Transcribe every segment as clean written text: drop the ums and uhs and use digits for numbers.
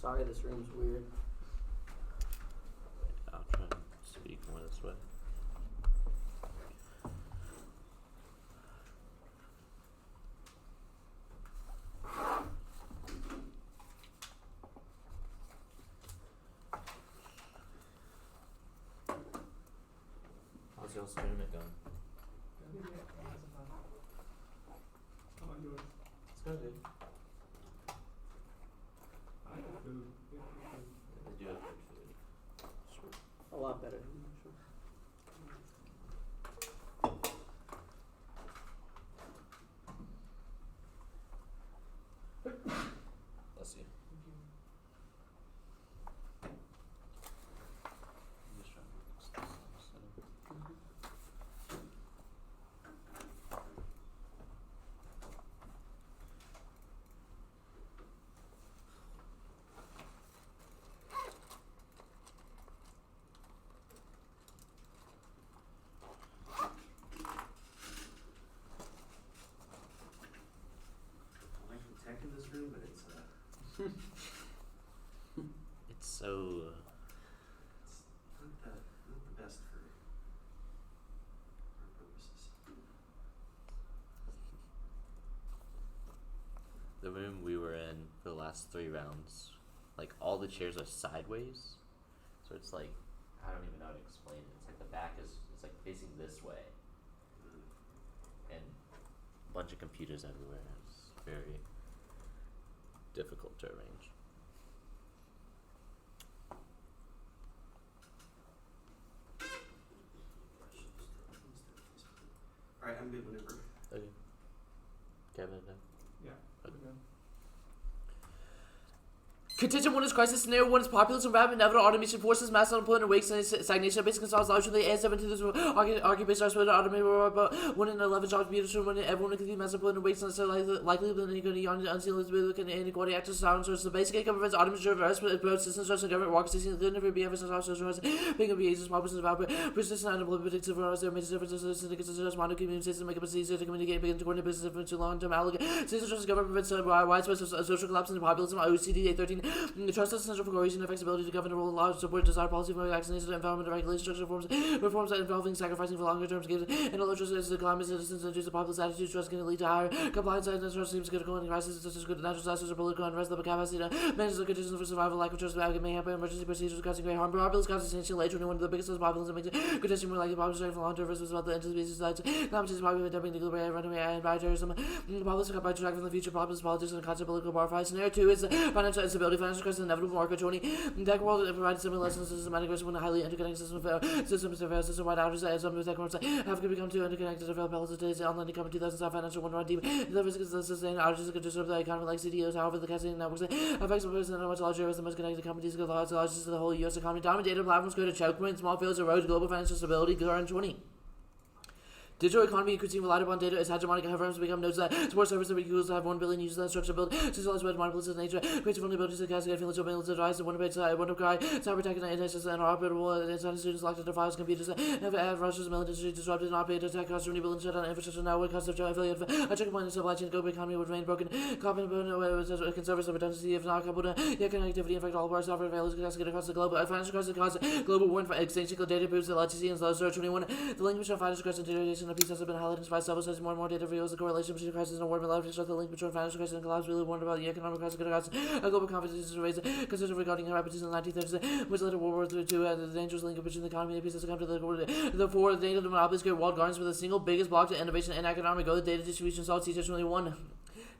Sorry, this room's weird. I'll try and speak more this way. How's y'all's tournament going? It's going good. They do have good food. A lot better. Bless you. I'm just trying to fix this up, so. I like the tech in this room, but it's It's so. not the best for our purposes. The room we were in for the last 3 rounds, like all the chairs are sideways, so it's like I don't even know how to explain it. It's like the back is it's like facing this way, and a bunch of computers everywhere. It's very difficult to arrange. Alright, I'm good whenever. Okay. Kevin, no? Yeah. Okay. Contingent 1 is crisis scenario 1 is populous and rapid inevitable automation forces, mass unemployment, awake, stagnation, basic consoles, largely A7 to this occupation are split automated, but 1 in 11 jobs be determined when everyone can see mass unemployment, awake, so likely than any good unseen looking inequality, active sound source. The basic income prevents automation of arrest, both systems, social government, work, system, the never be ever since social rights, being of behaviors, population, about persistent unemployment, predictive for us, there makes a difference, syndicates, modern community system, make it easier to communicate, begin to coordinate business difference to long term outlook. System trust government prevents widespread social collapse and populism, OCD 13. Trust is essential for cohesion and flexibility to govern the rule of law, support desired policy for vaccination, environment, regulation, structural reforms that involving sacrificing for longer terms, and all trust is the climate citizens and the populist attitude. Trust can lead to higher compliance, and trust seems critical in crises such as good natural disasters or political unrest. The capacity to manage the conditions for survival, lack of trust, may happen, emergency procedures causing great harm. Populist concentration late 21 of the biggest populace that makes it condition more likely population for long term risks about the interspecies sides. Climate change, popular dumping, nuclear barrier, runaway, and bioterrorism. Populist cut by track from the future populist politics and concept political bar fight. Scenario 2 is financial instability, financial crisis, inevitable market 20. Tech world provides similar lessons to systematic risk when a highly interconnected systems to fail system-wide outages as some of the tech world have become too interconnected to fail pellets of today's online income in 2005 financial one run deep. The risk is the sustained outages could disrupt the economy like CDOs. However, the cascading networks affects a person much larger as the most connected companies go the largest to the whole U.S. economy. Dominant data platforms go to choke points, small fields erode global financial stability. Current 20. Digital economy increasing relied upon data as hegemonic firms become nodes that support services that Google's have 1 billion users that structure build centralized web monopolies nature creates vulnerabilities to cascade feelings of billions of devices one page one of cry cyber attack and anti-system and operable and students locked into files computers have Russia's military industry disrupted and operated attack costs renewable and shut down infrastructure now cost of affiliate a checkpoint in supply chain global economy would remain broken carbon conservers of redundancy if not coupled yet connectivity infect all parts software failures cascade across the globe financial crisis cause global war and extinction data proves that LTC and slow 21 the link between financial crisis and degradation of peace has been highlighted by several studies. More and more data reveals the correlation between crisis and war. A lot of the link between financial crisis and collapse. Really warned about the economic crisis. Global confidence is raised. Considered regarding rapid in the 1930s, which led to World War II. The dangerous link between the economy and peace has come to the four. The data of monopolies create walled gardens with the single biggest block to innovation and economic growth. Data distribution solves each one.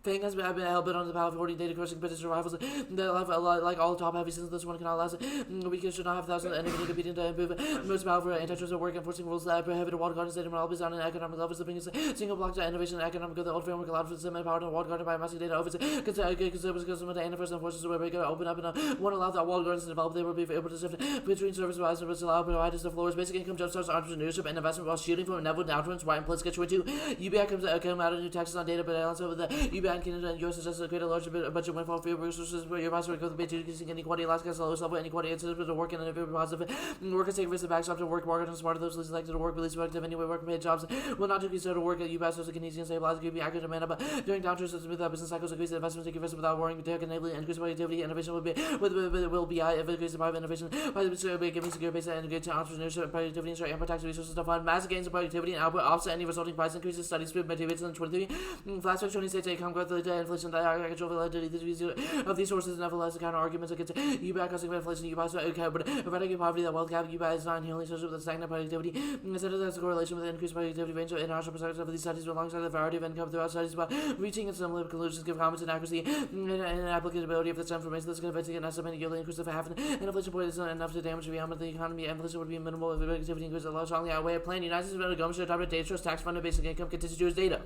Thing has been held on the power of hoarding data crushing British rivals like all top heavy systems. This one cannot last. We should not have thousands of enemy competing to improve most powerful antitrust work enforcing rules that prohibit walled gardens data monopolies on an economic level. The biggest single block to innovation and economic growth. The old framework allowed for the semi-powered and walled garden by amassing data over consumers customer and first and forces where we go open up and won't allow that walled gardens to develop. They will be able to shift between service providers which allow providers to flourish. Basic income jumpstarts entrepreneurship and investment while shooting from inevitable downturns. Right and place get you into UBI comes out of new taxes on data, but also with the UBI United Kingdom and US has created a large budget windfall for your resources where your password goes to be increasing inequality, Alaska has the lowest level inequality, and to work in a very positive work and take risks, the backstop to work market and smart those least elected to work, release productive anyway, work paid jobs will not decrease to work at UBAS as a Canadian stabilize, give you accurate demand, but during downturns to smooth out business cycles, increase the investments, take risk without worrying, tech enabling, increase productivity, innovation will be will be increase the private innovation, by giving secure base and good to entrepreneurship, productivity, and tax resources to fund massive gains in productivity and output, offset any resulting price increases. Studies prove motivates in 23. Flat 2026 income growth, inflation, the agricultural validity of these sources, nevertheless, counter arguments against UBAC causing inflation, UBAC okay, but eradicating poverty, that wealth gap, UBAC is not inherently associated with stagnant productivity. Instead, it has a correlation with increased productivity range of international perspectives of these studies alongside the variety of income throughout studies about reaching and similar conclusions, give comments and accuracy and applicability of this information. This can eventually an estimated yearly increase of half an inflation point is not enough to damage the the economy. Inflation would be minimal if the productivity increase a lot strongly outweigh a plan. United States federal government should adopt a data trust tax funded basic income continues to use data.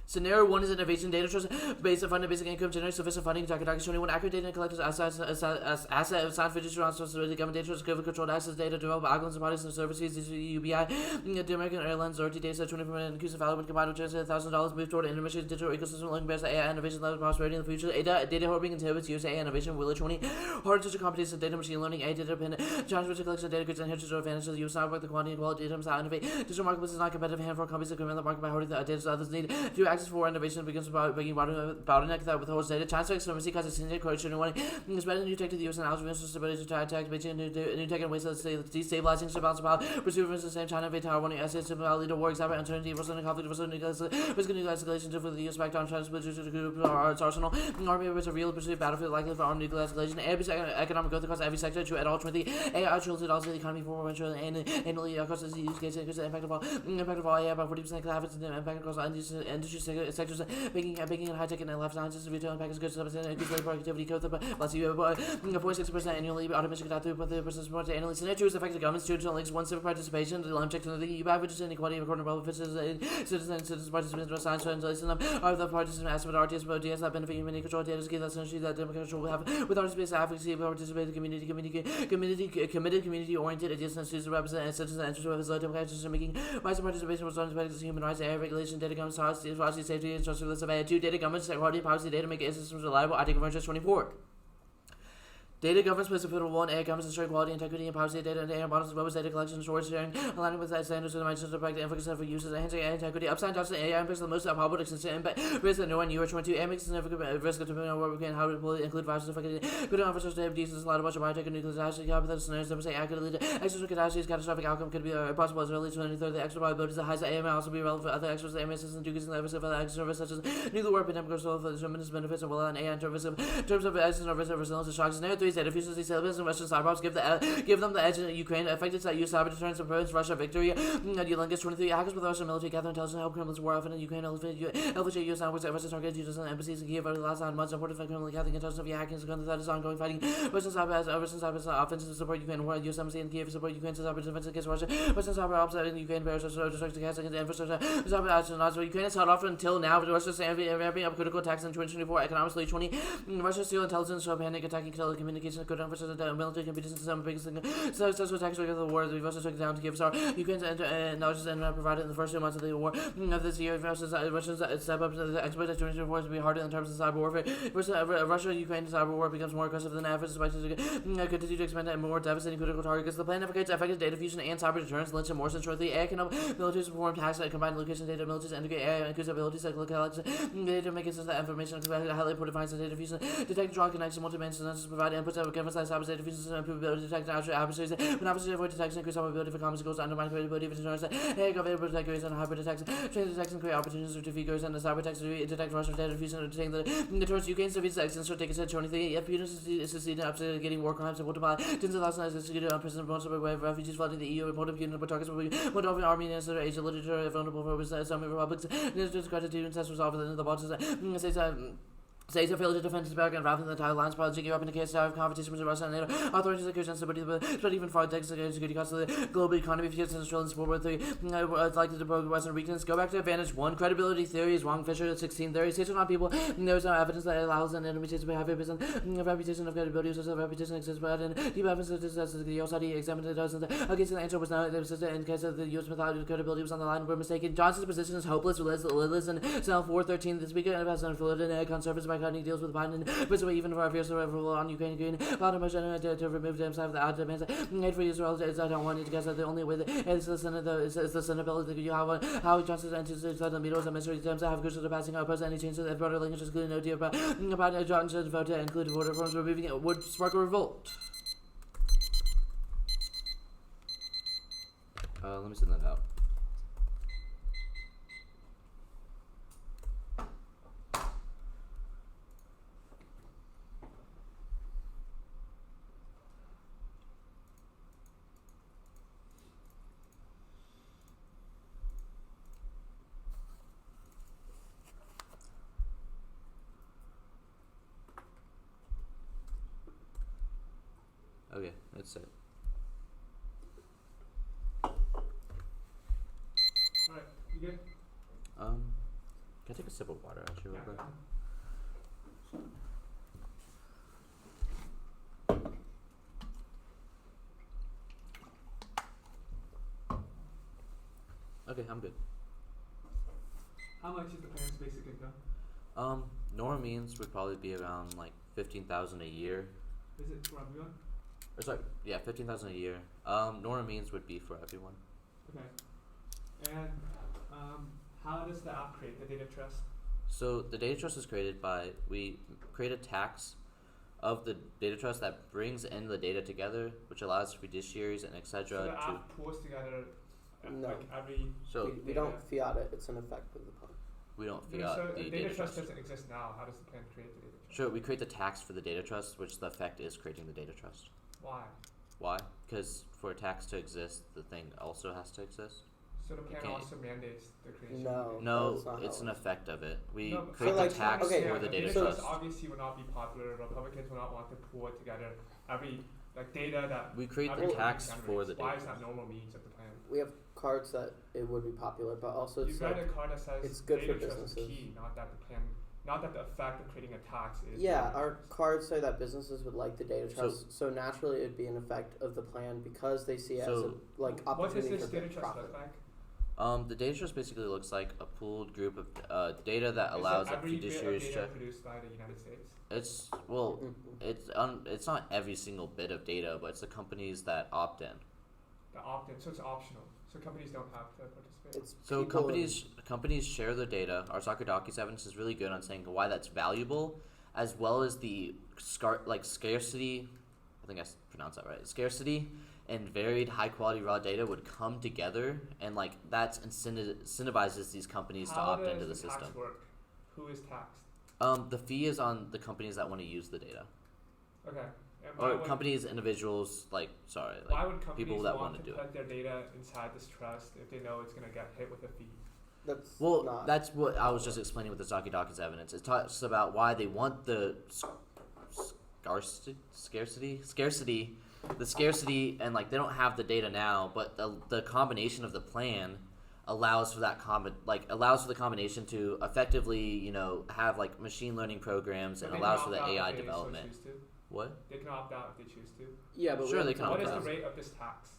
Scenario 1 is innovation data trust based on funded basic income generates sufficient funding to document 21 accurate data and collectors asset assigned fiduciary responsibility government data trust government controlled access data develop algorithms and products and services UBI the American Airlines Authority data set 20% increase in value when combined with $1,000 move toward an intermission digital ecosystem looking bears AI innovation level prosperity in the future data hoarding inhibits use AI innovation will 20 hard digital competition data machine learning AI data dependent transfer collection data goods and digital advantages of the use not work the quantity and quality data how innovate digital marketplace is not competitive hand for companies that command the market by hoarding the data others need to access for innovation begins about breaking bottleneck that withholds data. Transfer extremacy causes syndicate correction and is better than new tech to the US and allows stability to attack Beijing new tech and ways of destabilizing to balance about pursuing at the same time invade Taiwan assets to lead to war example uncertainty for sudden conflict for sudden risk of nuclear escalation to the US back down transfer to the group its arsenal army is a real pursuit battlefield likely for armed nuclear escalation economic growth across every sector to at all 20 AI trillion also the economy for and annually across the use case increase the impact of all AI about 40% habits and the impact across industry sectors baking and high tech and life sciences, retail and packaged goods, increased labor productivity, growth of 0.6% annually, automation got 3.3% support annually. Scenario 2 is affected governments to links 1 civic participation, the check to the UBI, which is inequality according to public citizens participants in science translation of the participant aspect of RTS, but DS that benefit human control data scale that's essentially that democratic control will have with artist-based advocacy, participating community oriented adjacent students represent citizens and interest with low democratic decision making, rights participation was on human rights, air regulation, data governance, policy, safety, and trust list of 2 data governance, quality, policy, data make systems reliable, I take convergence 24. Data governance plays a pivotal role in AI governance, ensuring quality, integrity, and privacy of data and AI models, as well as data collection, storage, sharing, aligning with that standards and dimensions of practice, and for users, enhancing AI integrity. Upside down, AI impacts the most probable extensive impact risk that no one you are 22. AI makes significant risk of depending on what we can, how to include viruses, good infrastructure, data abuse, a lot of biotech and nuclear disaster, hypothetical scenarios, that say accurately, extra catastrophes, catastrophic outcome could be possible as early as 23rd. The extra probabilities that highs the AI may also be relevant for other extras, the AI systems, duties, and the risk of other extra risks, such as nuclear war, pandemic, or so, for the tremendous benefits, and well, and AI in terms of actions or risk of resilience to shocks. Scenario 3 is data fuses, and Russian cyberbombs give them the edge in Ukraine. Affected that use cyber deterrence and prevents Russia victory. Youngest 23 hackers with Russian military gather intelligence help criminals war often in Ukraine. LVJ US networks at Russian targets users and embassies in Kiev over the last 9 months. Reported by criminally gathering intelligence via hacking that is ongoing fighting. Russian cyber offensive support Ukraine war. US embassy in Kiev support Ukraine cyber defense against Russia. Russian cyber ops in Ukraine bears destruction against infrastructure. Cyber astronauts. Ukraine has held off until now. Russia is ramping up critical attacks in 2024. Economically 20. Russia steal intelligence, so panic attacking telecommunications, good infrastructure. Military computers and some biggest successful attacks of the war. The Russians took down to give Ukraine's intelligence and provided in the first 2 months of the war of this year. Russians step up the expert that 2024 to be harder in terms of cyber warfare. Russia-Ukraine cyber war becomes more aggressive than ever, despite continue to expand and more devastating critical targets. The plan advocates effective data fusion and cyber deterrence, lynch and more centrally. AI can help militaries perform tasks that combine location data, militaries integrate AI and increase abilities like localize data, make sense that information highly important finds data fusion, detect draw connections, multi-band sensors, provide inputs that will emphasize cyber data fusion and improve ability to detect actual adversaries. When adversaries avoid detection, increase probability for comms goals, undermine credibility of deterrence. AI go able to detect and hyper detects, train detection, create opportunities to defeat goals and the cyber attacks to detect Russian data fusion and detect the deterrence. Ukraine's defeats the extension take a set 23. If Putin is succeeding in getting war crimes and multiply tens of thousands executed on President Bonsoir wave refugees flooding the EU, reported Putin but targets will be Moldovan army and Asia literature vulnerable for Islamic republics. Gratitude and test resolved within the borders. States have failed to defend its back and wrapping the entire lines policy up in the case of competition with Russia and NATO. Authorities accuse stability, but even far takes the security costs of the global economy. If you get Australian World War III, it's likely to provoke Western weakness. Go back to advantage 1. Credibility theory is wrong. Fisher 16 theory. States are not people. There is no evidence that allows an enemy to behave based on reputation of credibility. So reputation exists, but in deep evidence as the U.S. study examined it doesn't. Okay, so the answer was no. It was in case of the U.S. methodology credibility was on the line. We're mistaken. Johnson's position is hopeless. Liz and Senate 413 this weekend has unfolded in conservatives by cutting deals with Biden. But even for our fears on Ukraine Green, filed a motion to remove themselves of the out demands made for Israel. I don't want you to guess that the only way that is the Senate is the Senate bill that you have how Johnson enters the meetings and mystery terms that have crucial to passing opposed any changes that broader language including no deal about Johnson's vote to include voter forms removing it would spark a revolt. Let me send that out. Okay, that's it. Alright, you good? Can I take a sip of water actually real quick? Okay, I'm good. How much is the parents' basic income? Normal means would probably be around like 15,000 a year. Is it for everyone? Or sorry, yeah, 15,000 a year. Normal means would be for everyone. Okay. And how does the app create the data trust? So the data trust is created by, we create a tax of the data trust that brings in the data together, which allows fiduciaries and etc. So the to. app pulls together No. like every. So we don't fiat it, it's an effect of the plan. we don't No, fiat so the the data trust. doesn't exist now. How does the plan create the data trust? Sure, we create the tax for the data trust, which the effect is creating the data trust. Why? Why? Because for a tax to exist, the thing also has to exist. So the plan Okay. also mandates the creation. No. No, that's not it's how an it effect of it. We No, but create so the like, tax okay, for the data so- trust. Obviously will not be popular. Republicans will not want to pull together every like data that. We create every the company tax generates. for the Why data is that trust. normal means of the plan? We have cards that it would be popular, but also You it's read like, a card that says it's good data for trust is businesses. key, not that the plan, not that the effect of creating a tax is. yeah, data our trust. cards say that businesses would like the data So- trust, so naturally it'd be an effect of the plan because they see it as a So- like What does opportunity this for data big trust profit. look like? The data trust basically looks like a pooled group of data that Is it allows a every bit of fiduciary data to. produced by the United States? It's well, Mhm. it's not every single bit of data, but it's the companies that opt in. The opt-in, so it's optional. So companies don't have to participate. It's So people companies share their data. Our soccer docu's evidence is really good on saying why that's valuable, as well as the scarcity. I think I pronounced that right. Scarcity and varied high quality raw data would come together, and like that's incentivizes these companies to opt into the How does system. tax work? Who is taxed? The fee is on the companies that want to use the data, Okay. And why or would, companies, individuals, why like would companies people that want wanna to do it. put their data inside this trust if they know it's going to get hit with a fee? That's well, not that's what I was just explaining with the Zaki Docu's evidence. It talks about why they want the scarcity, and like they don't have the data now, but the combination of the plan allows for that allows for the combination to effectively have like machine learning programs But and they allows can for the opt out AI if they so development. choose to. What? They can opt out if they choose to. yeah, but Sure, we they haven't can talked What is opt the out. rate of this tax?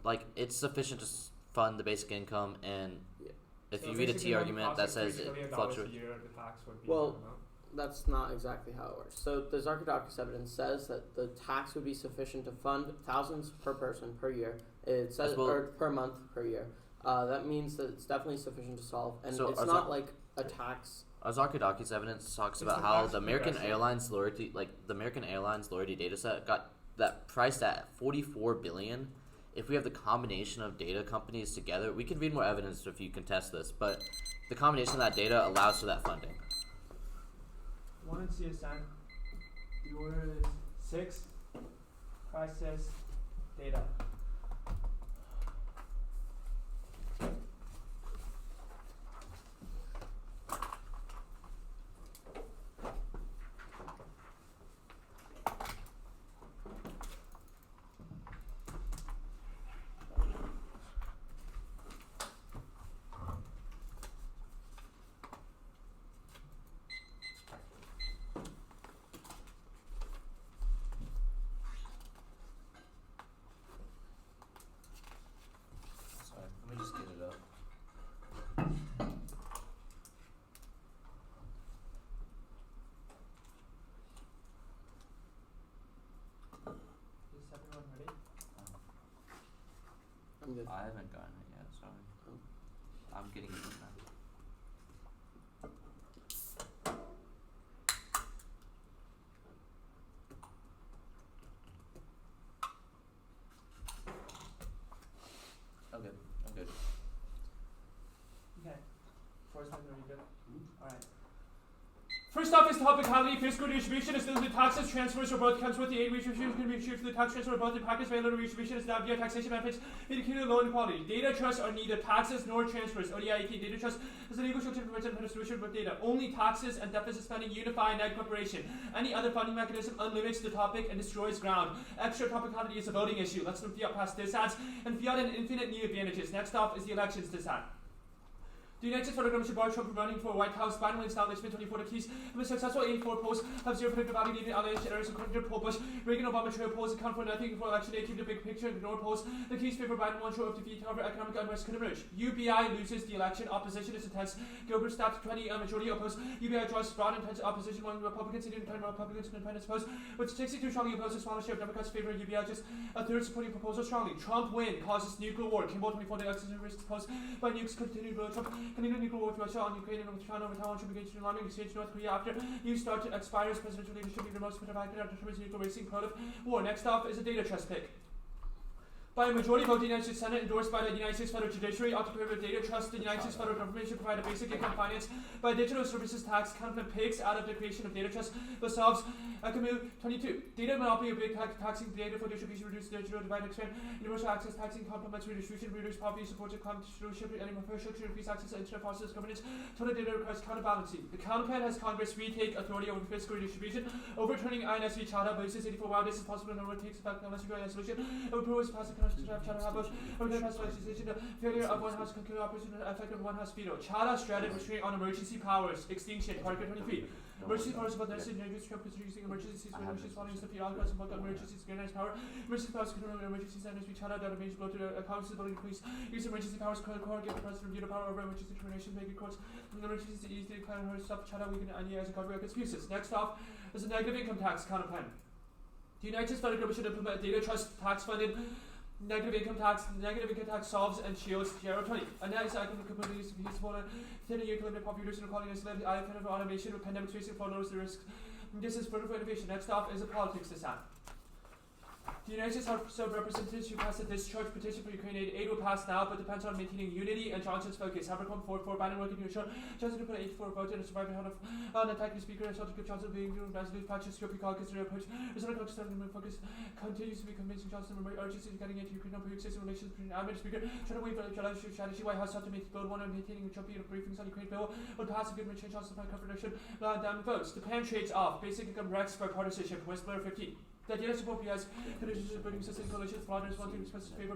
Like it's sufficient to fund the basic income, and Yeah. if So you read a basic T income argument that costing says $3 it trillion fluctuates. a year, the tax would be Well, that amount. That's not exactly how it works. So the Zarkadakis evidence says that the tax would be sufficient to fund thousands per person per year. It says As well- or per month per year. That means that it's definitely sufficient to solve, and So it's are not like a tax. Azarkadaki's evidence talks It's about the how tax the American progressive. Airlines loyalty data set got that priced at $44 billion. If we have the combination of data companies together, we can read more evidence if you contest this, but the combination of that data allows for that funding. One in CSN, the order is 6, crisis, data. I'm good. I haven't gotten it yet, sorry. Oh. I'm getting it now. Okay, I'm good. Okay. First one, are you good? Alright. First off is topicality. Fiscal redistribution is the taxes transfers or both comes with the aid redistribution can be achieved through the tax transfer or both in practice by little redistribution is not via taxation benefits indicating low inequality. Data trusts are neither taxes nor transfers. ODIAT data trust is a legal structure to prevent and distribution of data. Only taxes and deficit spending unify net corporation. Any other funding mechanism unlimits the topic and destroys ground. Extra topicality is a voting issue. Let's move fiat past this ads and fiat and infinite new advantages. Next off is the elections this ad. The United States federal government should bar Trump from running for White House. Biden will install Richmond 24 keys. The successful 84 polls have zero predictive value needed alliance areas according to poll Bush. Reagan Obama trail polls account for nothing for election day. Keep the big picture and ignore polls. The keys favor Biden one show of defeat. However, economic unrest could emerge. UBI loses the election. Opposition is intense. Gilbert stats 20 majority opposed. UBI draws broad intense opposition among Republicans and even Republicans and independents opposed. With 62 strongly opposed, a smaller share of Democrats favor UBI. Just a third supporting proposal strongly. Trump win causes nuclear war. Kimball 24 the election risks posed by nukes continue to Trump. Continue nuclear war with Russia on Ukraine and with China over Taiwan should begin to alarming exchange North Korea after you start to expire as presidential leadership be the most effective after determines nuclear racing prolific war. Next off is a data trust pick. By a majority vote, the United States Senate, endorsed by the United States Federal Judiciary, ought to prohibit data trust. The United States federal government should provide a basic income finance by digital services tax. Counterfeit pigs out of the creation of data trust. Solves Camus 22. Data monopoly of big taxing data for distribution, reduce digital divide, expand universal access taxing, complements redistribution, reduce poverty, supports climate stewardship, and infrastructure, increase access to internet process governance. Total data requires counterbalancing. The counterplan has Congress retake authority over fiscal redistribution, overturning INS v. Chadha, but says 84 while this is possible, no one takes effect unless you go a solution. Approval is passed to Chadha. Failure of one house concurrent operation effect of one house veto. Chadha strategy restraint on emergency powers. Extinction. Article 23. Emergency powers about necessary negatives Trump is using emergencies when emergencies following the field outcomes about emergencies organized power. Emergency powers control emergencies and we Chadha that major blow to the Congress ability to police. Use emergency powers give the president veto power over emergency determination making courts. Emergencies easily declare her stuff Chadha weaken idea as a government excuses. Next off is a negative income tax counterplan. The United States federal government should implement data trust tax funded negative income tax solves and shields Tiara 20. A nice icon completely used to be useful in 10-year limited population inequality and isolated icon of automation with pandemic facing for lowers the risk. This is further for innovation. Next off is a politics this time. The United States House of Representatives should pass a discharge petition for Ukraine aid. Aid will pass now, but depends on maintaining unity and Johnson's focus. Habercom 4-4, Biden working to ensure Johnson to put 8-4 vote and a survivor hand of an attacking speaker and Celtic Johnson being resolute patches to recall consider approach. Result of focus continues to be convincing Johnson urgency to getting into Ukraine pre-existing relations between admin and speaker. Trying to wait for the strategy. White House to make build one and maintaining Trumpy briefings on Ukraine bill would pass a good change Johnson by confirmation. Down votes. Japan trades off. Basic income Rex by partisanship. Whistleblower 15. The idea of support BI's conditions of building system coalitions, fraudulence, wanting to express favor,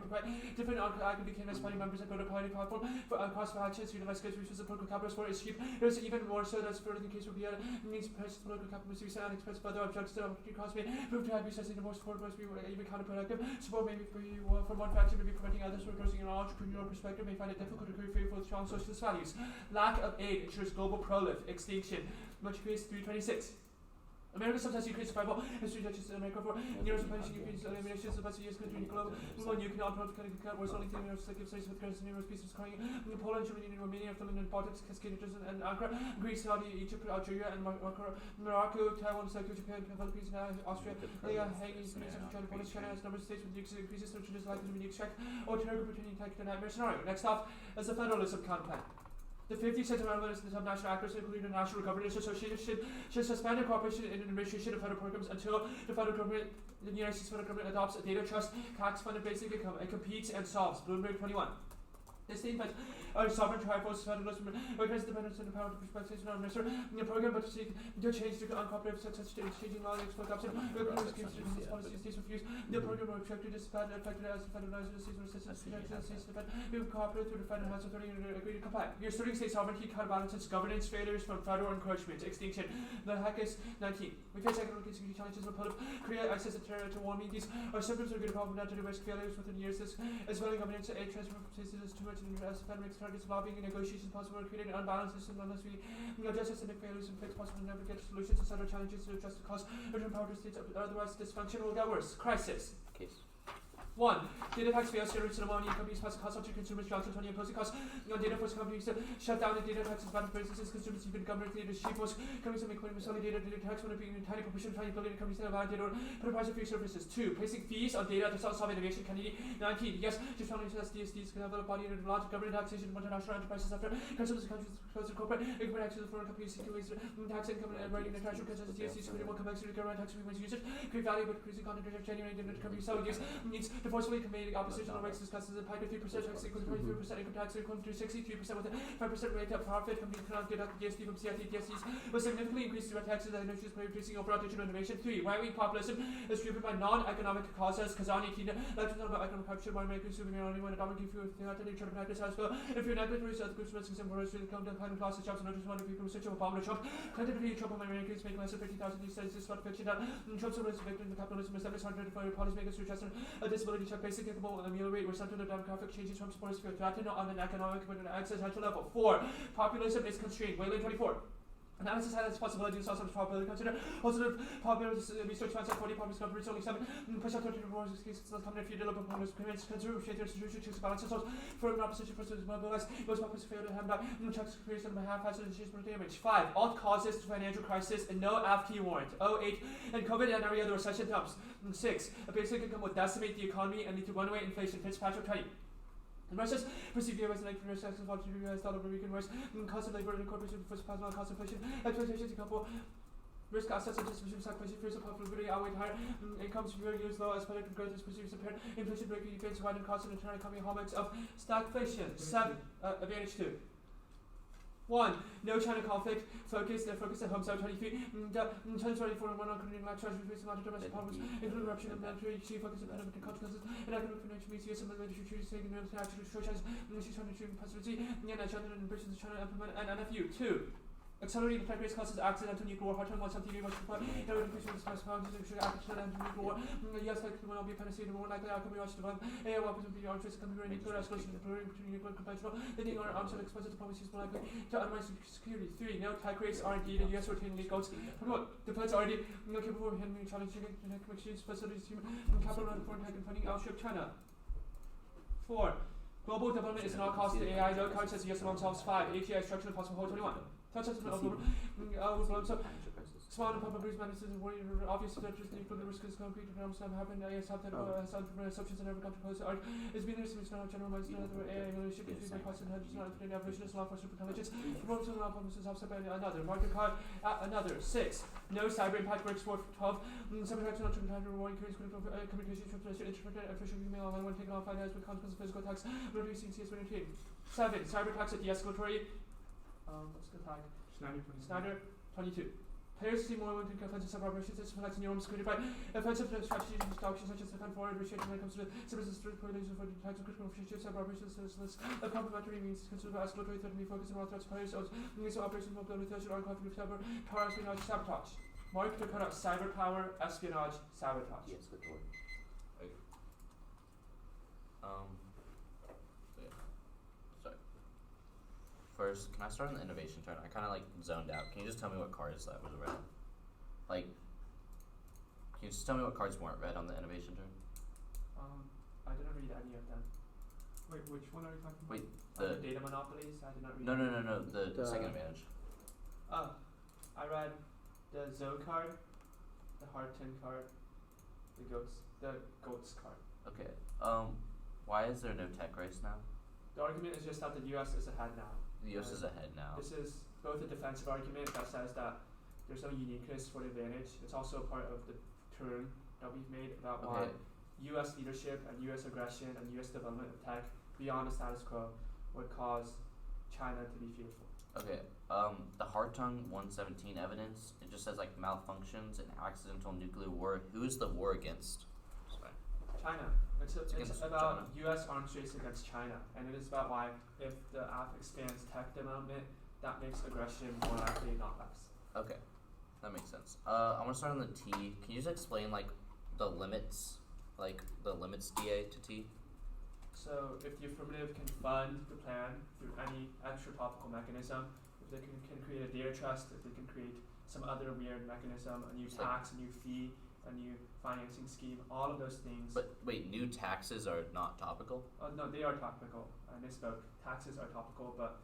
different actively candidates, party members, and go to party platform for cross factions, utilize skills, resources, and political capital for its cheap. There's even more so that's further in case where BI means press political capital must be set and express further objects to cost me, prove to have resources in the most support must be even counterproductive. Support may be from one faction, may be preventing others from addressing an entrepreneurial perspective, may find it difficult to create faithful with strong socialist values. Lack of aid ensures global prolife, extinction, which creates 326. America sometimes Ukraine's survival, history touches America for years of punishing Ukraine's eliminations of the best years country in the globe. One Ukraine on front kind of was only thing like studies with currency numerous pieces crying. Poland, Germany, Romania, Finland, and Baltics, cascaded and Ankara, Greece, Saudi, Egypt, Algeria, and Morocco, Taiwan, Turkey, Japan, Philippines, and Austria, Haiti, China, Polish, China, as number of states with nukes increases, so it is likely to be extract or terrible pretending to nightmare scenario. Next off is the federalism counterplan. The 50 amendment is the subnational actors, including the National Governance Association, should suspend their cooperation in administration of federal programs until the federal government, the United States federal government adopts a data trust tax-funded basic income and competes and solves. Bloomberg 21. This statement our sovereign tribals federalism organizes dependence on the power to perspective on minister in the program, but to seek to change the uncooperative success to changing law and exploit option. These policies states refuse. The program will object to this bad affected as the federalized states or systems states defend. We will cooperate through the federal house authority and agree to comply. You're starting state sovereignty counterbalances governance failures from federal encroachment, extinction. The hack is 19. We face economic and security challenges with political Korea access to terror to warming. These are symptoms of a good problem not to risk failures within years. This is well governance aid transfer from states too much in the pandemic targets lobbying and negotiations possible creating an unbalanced system unless we address systemic failures and fix possible never get solutions to settle challenges to address the cause of power to states otherwise dysfunction will get worse. Crisis. Case. 1. Data tax fails to reach the money companies pass cost to consumers, Johnson, Tony, and posting costs on data force companies to shut down the data taxes about businesses, consumers, even government leaders, cheap force companies that make money with data tax when it being a tiny proportion of tiny ability companies that allow data or put a price of free services. 2. Placing fees on data to solve innovation. Kennedy. 19. Yes, just found says DSDs can have a body and large government taxation of multinational enterprises after consumers and countries close to corporate income taxes of foreign companies seek ways to tax income and writing international consensus. DSDs create more complexity government tax removes usage, create value but increasing content of genuine different companies so use needs to forcefully convey oppositional rates discusses and pay 3% tax equal to 23% income tax equal to 63% with a 5% rate of profit. Companies cannot deduct DSD from CIT. DSDs will significantly increase direct taxes and industries by reducing overall digital innovation. 3. Right-wing populism is driven by non-economic causes. Kazan 18. Lectures about economic corruption, more make consuming only when a dominant few of the nature of practice has well. If you're not going to research groups risks and worries to come down kind of classes, jobs, and notice one of people such a bomb to Trump. Collectively, Trump and Americans make less than 50,000 these days. This is what fiction that Trump's arrest victim of capitalism is 700 for policymakers to address a disability check, basic capable and ameliorate where centered on demographic changes. Trump supporters feel threatened on an economic but an existential level. 4. Populism is constrained. Wayland 24. Analysis highlights possibilities also probability consider positive probability research finds out 40 problems companies only 7 push out 30 rewards cases not coming if you deliver performance payments consider shaders solution checks balances so for an opposition versus mobilize most populace fail to hand back checks creation on behalf has issues for damage. 5. Alt causes financial crisis and no FT warrant. 08 and COVID and every other recession dumps. 6. A basic income will decimate the economy and lead to runaway inflation. Fitzpatrick 20. And Russia's perceived as an economic risk of the US dollar weaken worse cost of labor and corporation first plasma cost inflation expectations to couple risk assets such as consumer stagflation fears of profitability outweigh higher incomes for years low as predicted growth is perceived impaired inflation breaking events widening costs and internal economy hallmarks of stagflation. 7. Advantage 2. 1. No China conflict. Focus at home. 23. 2024 and 1 on Korean land treasury facing a lot of domestic problems, including eruption of military chief focus on pandemic consequences, and economic financial means US and military treaties taking real action to destroy China's military treating presidency, and China and ambitions of China implement and NFU. 2. Accelerating attack rates causes accidental nuclear war. Hard time 170 much supply. It would increase the stress boundaries and sugar accidental nuclear war. Yes, like will not be a panacea. The more likely outcome we watch develop. AI weapons would be arms race coming nuclear escalation between nuclear and conventional. Leading our arms and expensive diplomacy is more likely to undermine security. 3. No attack rates R&D. The US retain lead goals. Promote defense R&D. No capable of handling challenging economic exchange facilities. Human capital and foreign tech and funding outstrip China. 4. Global development is not cost to AI. No card says yes among themselves. 5. ATI structure of possible whole 21. Such as small and probabilities managers and worry obvious structures the equal risk is concrete and have happened. I have that assumptions and never come to close art. It's been there since now generalized another AI evaluation between my cost and hundreds not infinite evolution is law for superintelligence. Performance of law promises offset by another. Market card another. 6. No cyber impact works for 12. Some types of not rewarding communication translation interpreted official email online when taken off finance with consequences of physical attacks reducing CS when 7. Cyber attacks at de-escalatory. What's the tag? Snyder 22. Players see more when offensive sub-operations that reflects norms created by offensive strategies and options such as defend forward restriction when it comes to citizens through correlation for the types of critical operations sub-operations list of complementary means considered escalatory threat to be focused on all threats players of so operations will build with threats or conflict with cyber power espionage sabotage. Mark to cut out cyber power espionage sabotage. Yes, good word. Okay. Sorry. First, can I start on the innovation turn? I kind of zoned out. Can you just tell me what cards that was red? Can you just tell me what cards weren't red on the innovation turn? I didn't read any of them. Wait, which one are you talking about? Wait, the data monopolies? I did not read. No. The second advantage. Oh, I read the Zoe card, the hard tin card, the goats card. Okay. Why is there no tech race now? The argument is just that the U.S. is ahead now. The US is ahead now. This is both a defensive argument that says that there's no uniqueness for the advantage. It's also part of the turn that we've made about why U.S. leadership and U.S. aggression and U.S. development of tech beyond the status quo would cause China to be fearful. Okay. The Hartung 117 evidence, it just says malfunctions and accidental nuclear war. Who is the war against? Sorry. China. It's about China. U.S. arms race against China, and it is about why if the app expands tech development, that makes aggression more likely, not less. Okay, that makes sense. I want to start on the T. Can you just explain the limits, the limits DA to T? So if the affirmative can fund the plan through any extra topical mechanism, if they can create a data trust, if they can create some other weird mechanism, a new tax, a new fee, a new financing scheme, all of those things. But wait, new taxes are not topical? No, they are topical. I misspoke. Taxes are topical, but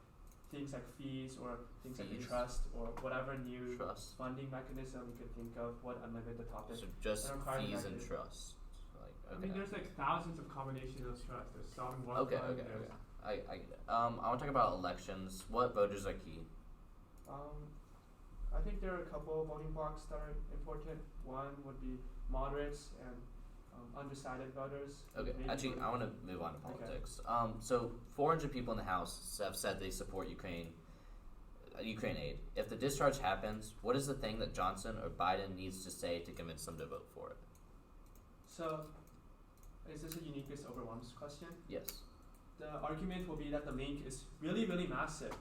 things like fees or things like Fees? trust or whatever new Trust. funding mechanism you could think of, what unlimited the topic. So just They require fees and mechanism. trust. Like, I okay. mean, there's like thousands of combinations of trust. There's sovereign wealth Okay, fund. okay, there's, okay. I get it. I want to talk about elections. What voters are key? I think there are a couple of voting blocks that are important. One would be moderates and undecided voters. Okay, Maybe actually, voting- I want to move on to Okay. politics. So 400 people in the House have said they support Ukraine aid. If the discharge happens, what is the thing that Johnson or Biden needs to say to convince them to vote for it? So, is this a uniqueness overwhelms question? Yes. The argument will be that the link is really, really massive.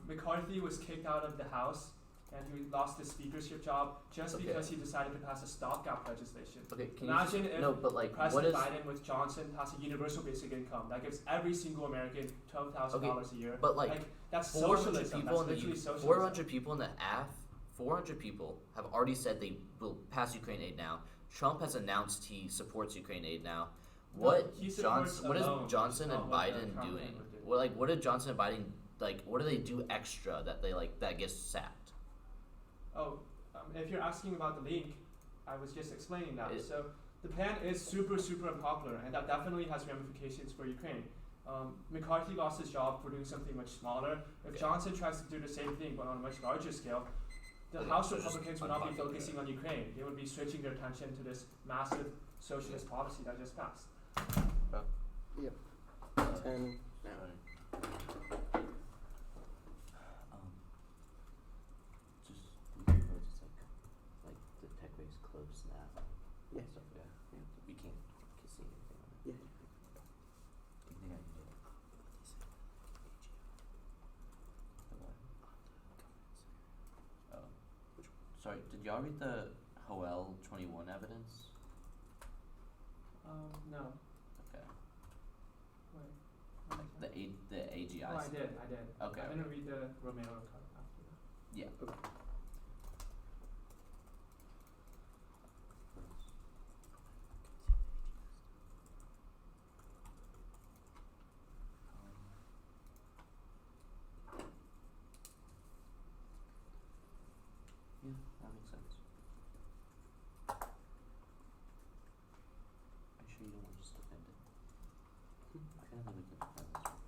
McCarthy was kicked out of the House and he lost his speakership job just Okay. because he decided to pass a stopgap legislation. Okay, can Imagine you if no, but like, what President is Biden with Johnson passed a universal basic income that gives every single American $12,000 a year. but like that's 400 socialism. people That's in the literally socialism. 400 people in the AF, 400 people have already said they will pass Ukraine aid now. Trump has announced he supports Ukraine aid now. What he supports what is alone, Johnson which is and not what the Biden Trump doing? would do. What did Johnson and Biden like? What do they do extra that they like that gets sapped? If you're asking about the link, I was just explaining that. It- So the plan is super, super unpopular, and that definitely has ramifications for Ukraine. McCarthy lost his job for doing something much smaller. If Okay. Johnson tries to do the same thing but on a much larger scale, the Okay, House so just Republicans would not be unpopular. focusing on Ukraine. They would be switching their attention to this massive socialist policy that just passed. Yep. Uh, 10 now. Just it's like the tech base closed now. Yeah. Stuff, yeah. Yeah. We can't see anything on it. Yeah. Do you think I can do it? The what? Oh. Sorry, did y'all read the Hoel 21 evidence? No. Okay. Wait. Like the AGI. Oh, I did. Okay. I'm gonna read the Romero cut after that. Yeah. Okay. Yeah, that makes sense. Are you sure you don't want to just defend it? I kind of think we can defend this one.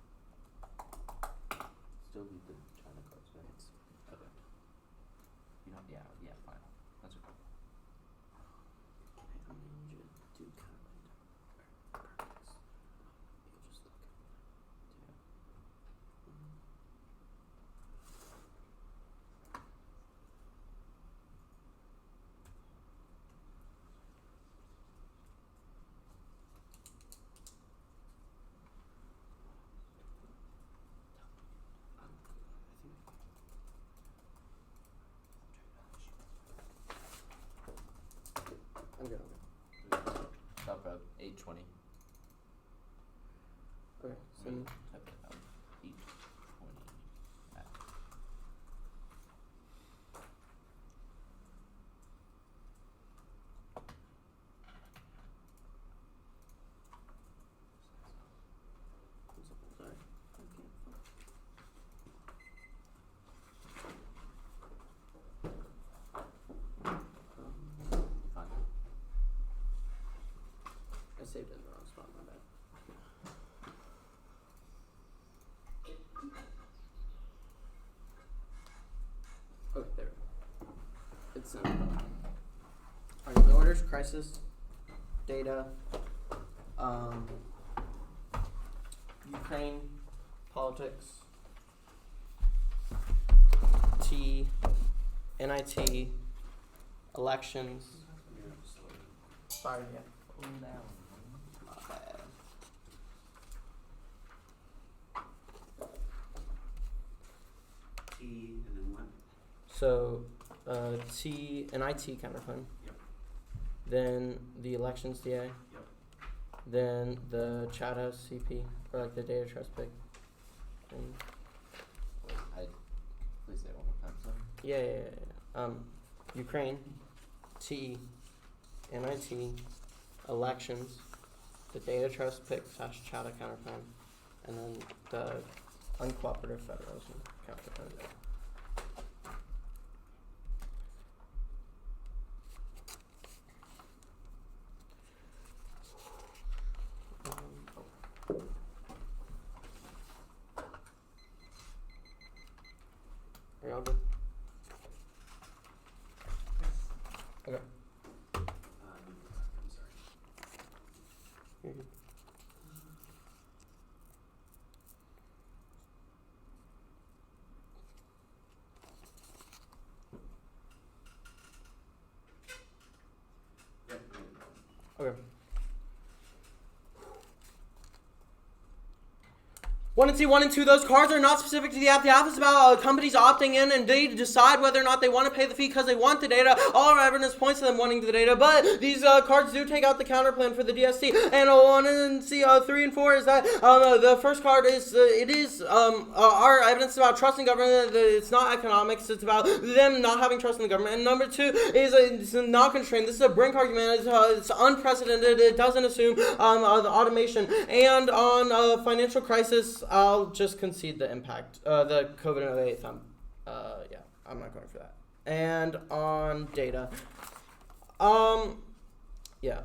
Still leave the China cards, right? Okay. You know, yeah, fine. That's okay. I need you to do kind of like purpose. You can just look at it. Yeah. I'm good. Stop rep 820. Okay. So Type it out. 820. Ah. sorry. I can't find. You find it? I saved it in the wrong spot. My bad. Okay, there we go. It's alright, the orders, crisis, data, Ukraine, politics, T, NIT, elections. Sorry, yeah. Cool down. My bad. T and then what? So, T and IT kind of fun. Yep. Then the elections DA. Yep. Then the chat house CP, or like the data trust pig. And Wait, please say it one more time, sorry. yeah. Ukraine, T, NIT, elections, the data trust pick / Chata counterplan, and then the uncooperative federalism counterplan. Are y'all good? Okay. I'm sorry. You're good. Yep, no problem. Okay. 1 and C, 1 and 2, those cards are not specific to the app. The app is about companies opting in and they decide whether or not they want to pay the fee because they want the data. All our evidence points to them wanting the data, but these cards do take out the counterplan for the DSC. And 1 and C, 3 and 4 is that the first card is, our evidence is about trusting government. It's not economics. It's about them not having trust in the government. And number 2 is it's not constrained. This is a brink argument. It's unprecedented. It doesn't assume the automation. And on financial crisis, I'll just concede the impact, the COVID-08 thumb. Yeah, I'm not going for that. And on data, yeah.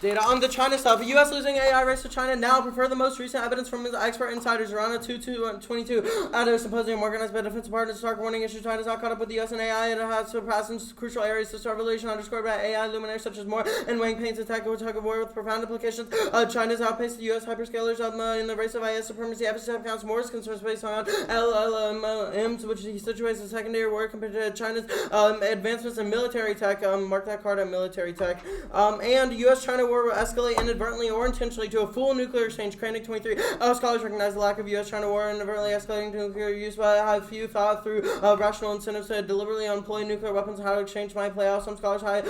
Data on the China stuff. U.S. losing AI race to China now. Prefer the most recent evidence from expert insiders around 2/22 at a symposium organized by defensive partners. Stark warning issue. China's not caught up with the U.S. and AI. It has surpassed in crucial areas. This revelation underscored by AI luminaries such as Moore and Wang Peng's attack of tug of war with profound implications. China's outpaced the U.S. hyperscalers in the race of AI supremacy. FSF counts Moore's concerns based on LLMs, which he situates as secondary war compared to China's advancements in military tech. Mark that card at military tech. And U.S.-China war will escalate inadvertently or intentionally to a full nuclear exchange. Krennic 23. Scholars recognize the lack of U.S.-China war inadvertently escalating to nuclear use, but have few thought through rational incentives to deliberately employ nuclear weapons and how to exchange might play out. Some scholars high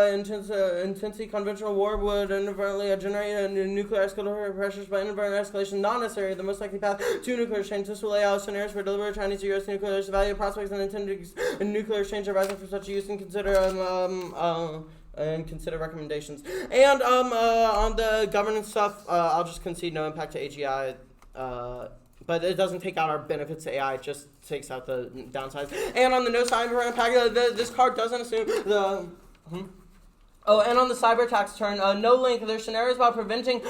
intensity conventional war would inadvertently generate nuclear escalatory pressures, but inadvertent escalation not necessarily the most likely path to nuclear exchange. This will lay out scenarios for deliberate Chinese U.S. nuclear value prospects and intended nuclear exchange arising from such use and consider recommendations. And on the governance stuff, I'll just concede no impact to AGI. But it doesn't take out our benefits to AI, it just takes out the downsides. And on the no cyber impact, this card doesn't assume the... Oh, and on the cyber attacks turn, no link. There's scenarios about preventing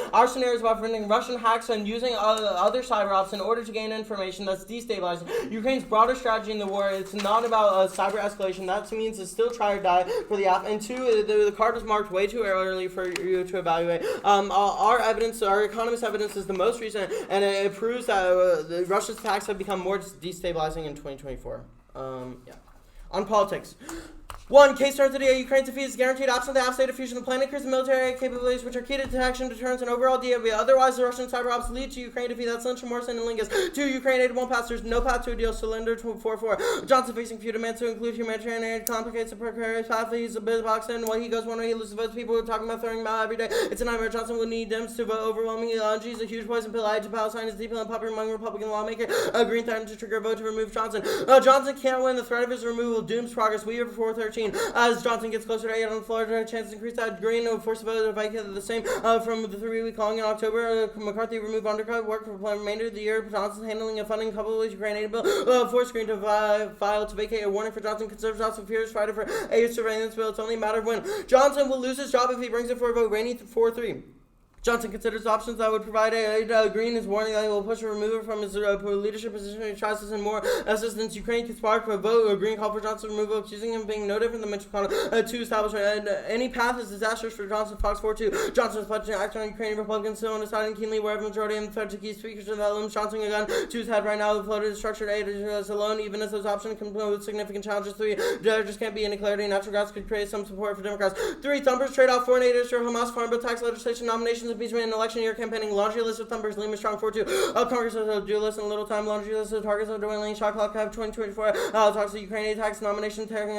Russian hacks and using other cyber ops in order to gain information that's destabilizing Ukraine's broader strategy in the war. It's not about cyber escalation. That means it's still try or die for the app. And 2, the card was marked way too early for you to evaluate. Our evidence, our economist evidence is the most recent, and it proves that Russia's attacks have become more destabilizing in 2024. Yeah. On politics. 1. Case starts today. Ukraine's defeat is guaranteed absent the app state of fusion. The plan increases military capabilities, which are key to detection, deterrence, and overall DOB. Otherwise, the Russian cyber ops lead to Ukraine defeat. That's Lynch, Morrison, and Lingus. 2. Ukraine aid won't pass. There's no path to a deal. Cylinder 4-4. Johnson facing few demands to include humanitarian aid complicates the precarious path. He's a bit of box in. When he goes one way, he loses votes. People are talking about throwing him out every day. It's a nightmare. Johnson would need Dems to vote overwhelmingly. He's a huge poison pill. Aid to Palestine is deeply unpopular among Republican lawmakers. Green threatened to trigger a vote to remove Johnson. Johnson can't win. The threat of his removal dooms progress. We are 413. As Johnson gets closer to 8 on the floor, chances increase that Green will force a vote to vacate the same from the 3-week long in October. McCarthy remove undercut work for the remainder of the year. Johnson's handling of funding coupled with Ukraine aid bill force Green to file to vacate. A warning for Johnson. Conservatives also fierce fighter for a surveillance bill. It's only a matter of when. Johnson will lose his job if he brings it for a vote. Rainey 4-3. Johnson considers options that would provide Green is warning that he will push a removal from his leadership position. He tries to send more assistance. Ukraine could spark a vote. Green called for Johnson's removal, accusing him of being no different than Mitch McConnell to establishment. And any path is disastrous for Johnson. Fox 4-2. Johnson's pledging to act on Ukrainian Republicans still undecided keenly where the majority of them threat to key speakers to that limits Johnson a gun to his head right now. The floated structured aid is alone, even as those options come with significant challenges. 3. There just can't be any clarity. Natural gas could create some support for Democrats. 3. Thumpers trade off foreign aid for Hamas farm bill tax legislation nominations impeachment and election year campaigning. Laundry list of numbers. Lima Strong 4-2. Congress of due list in little time. Laundry list of targets of dwindling. Shot clock have 2024. Talks of Ukraine attacks. Nomination taking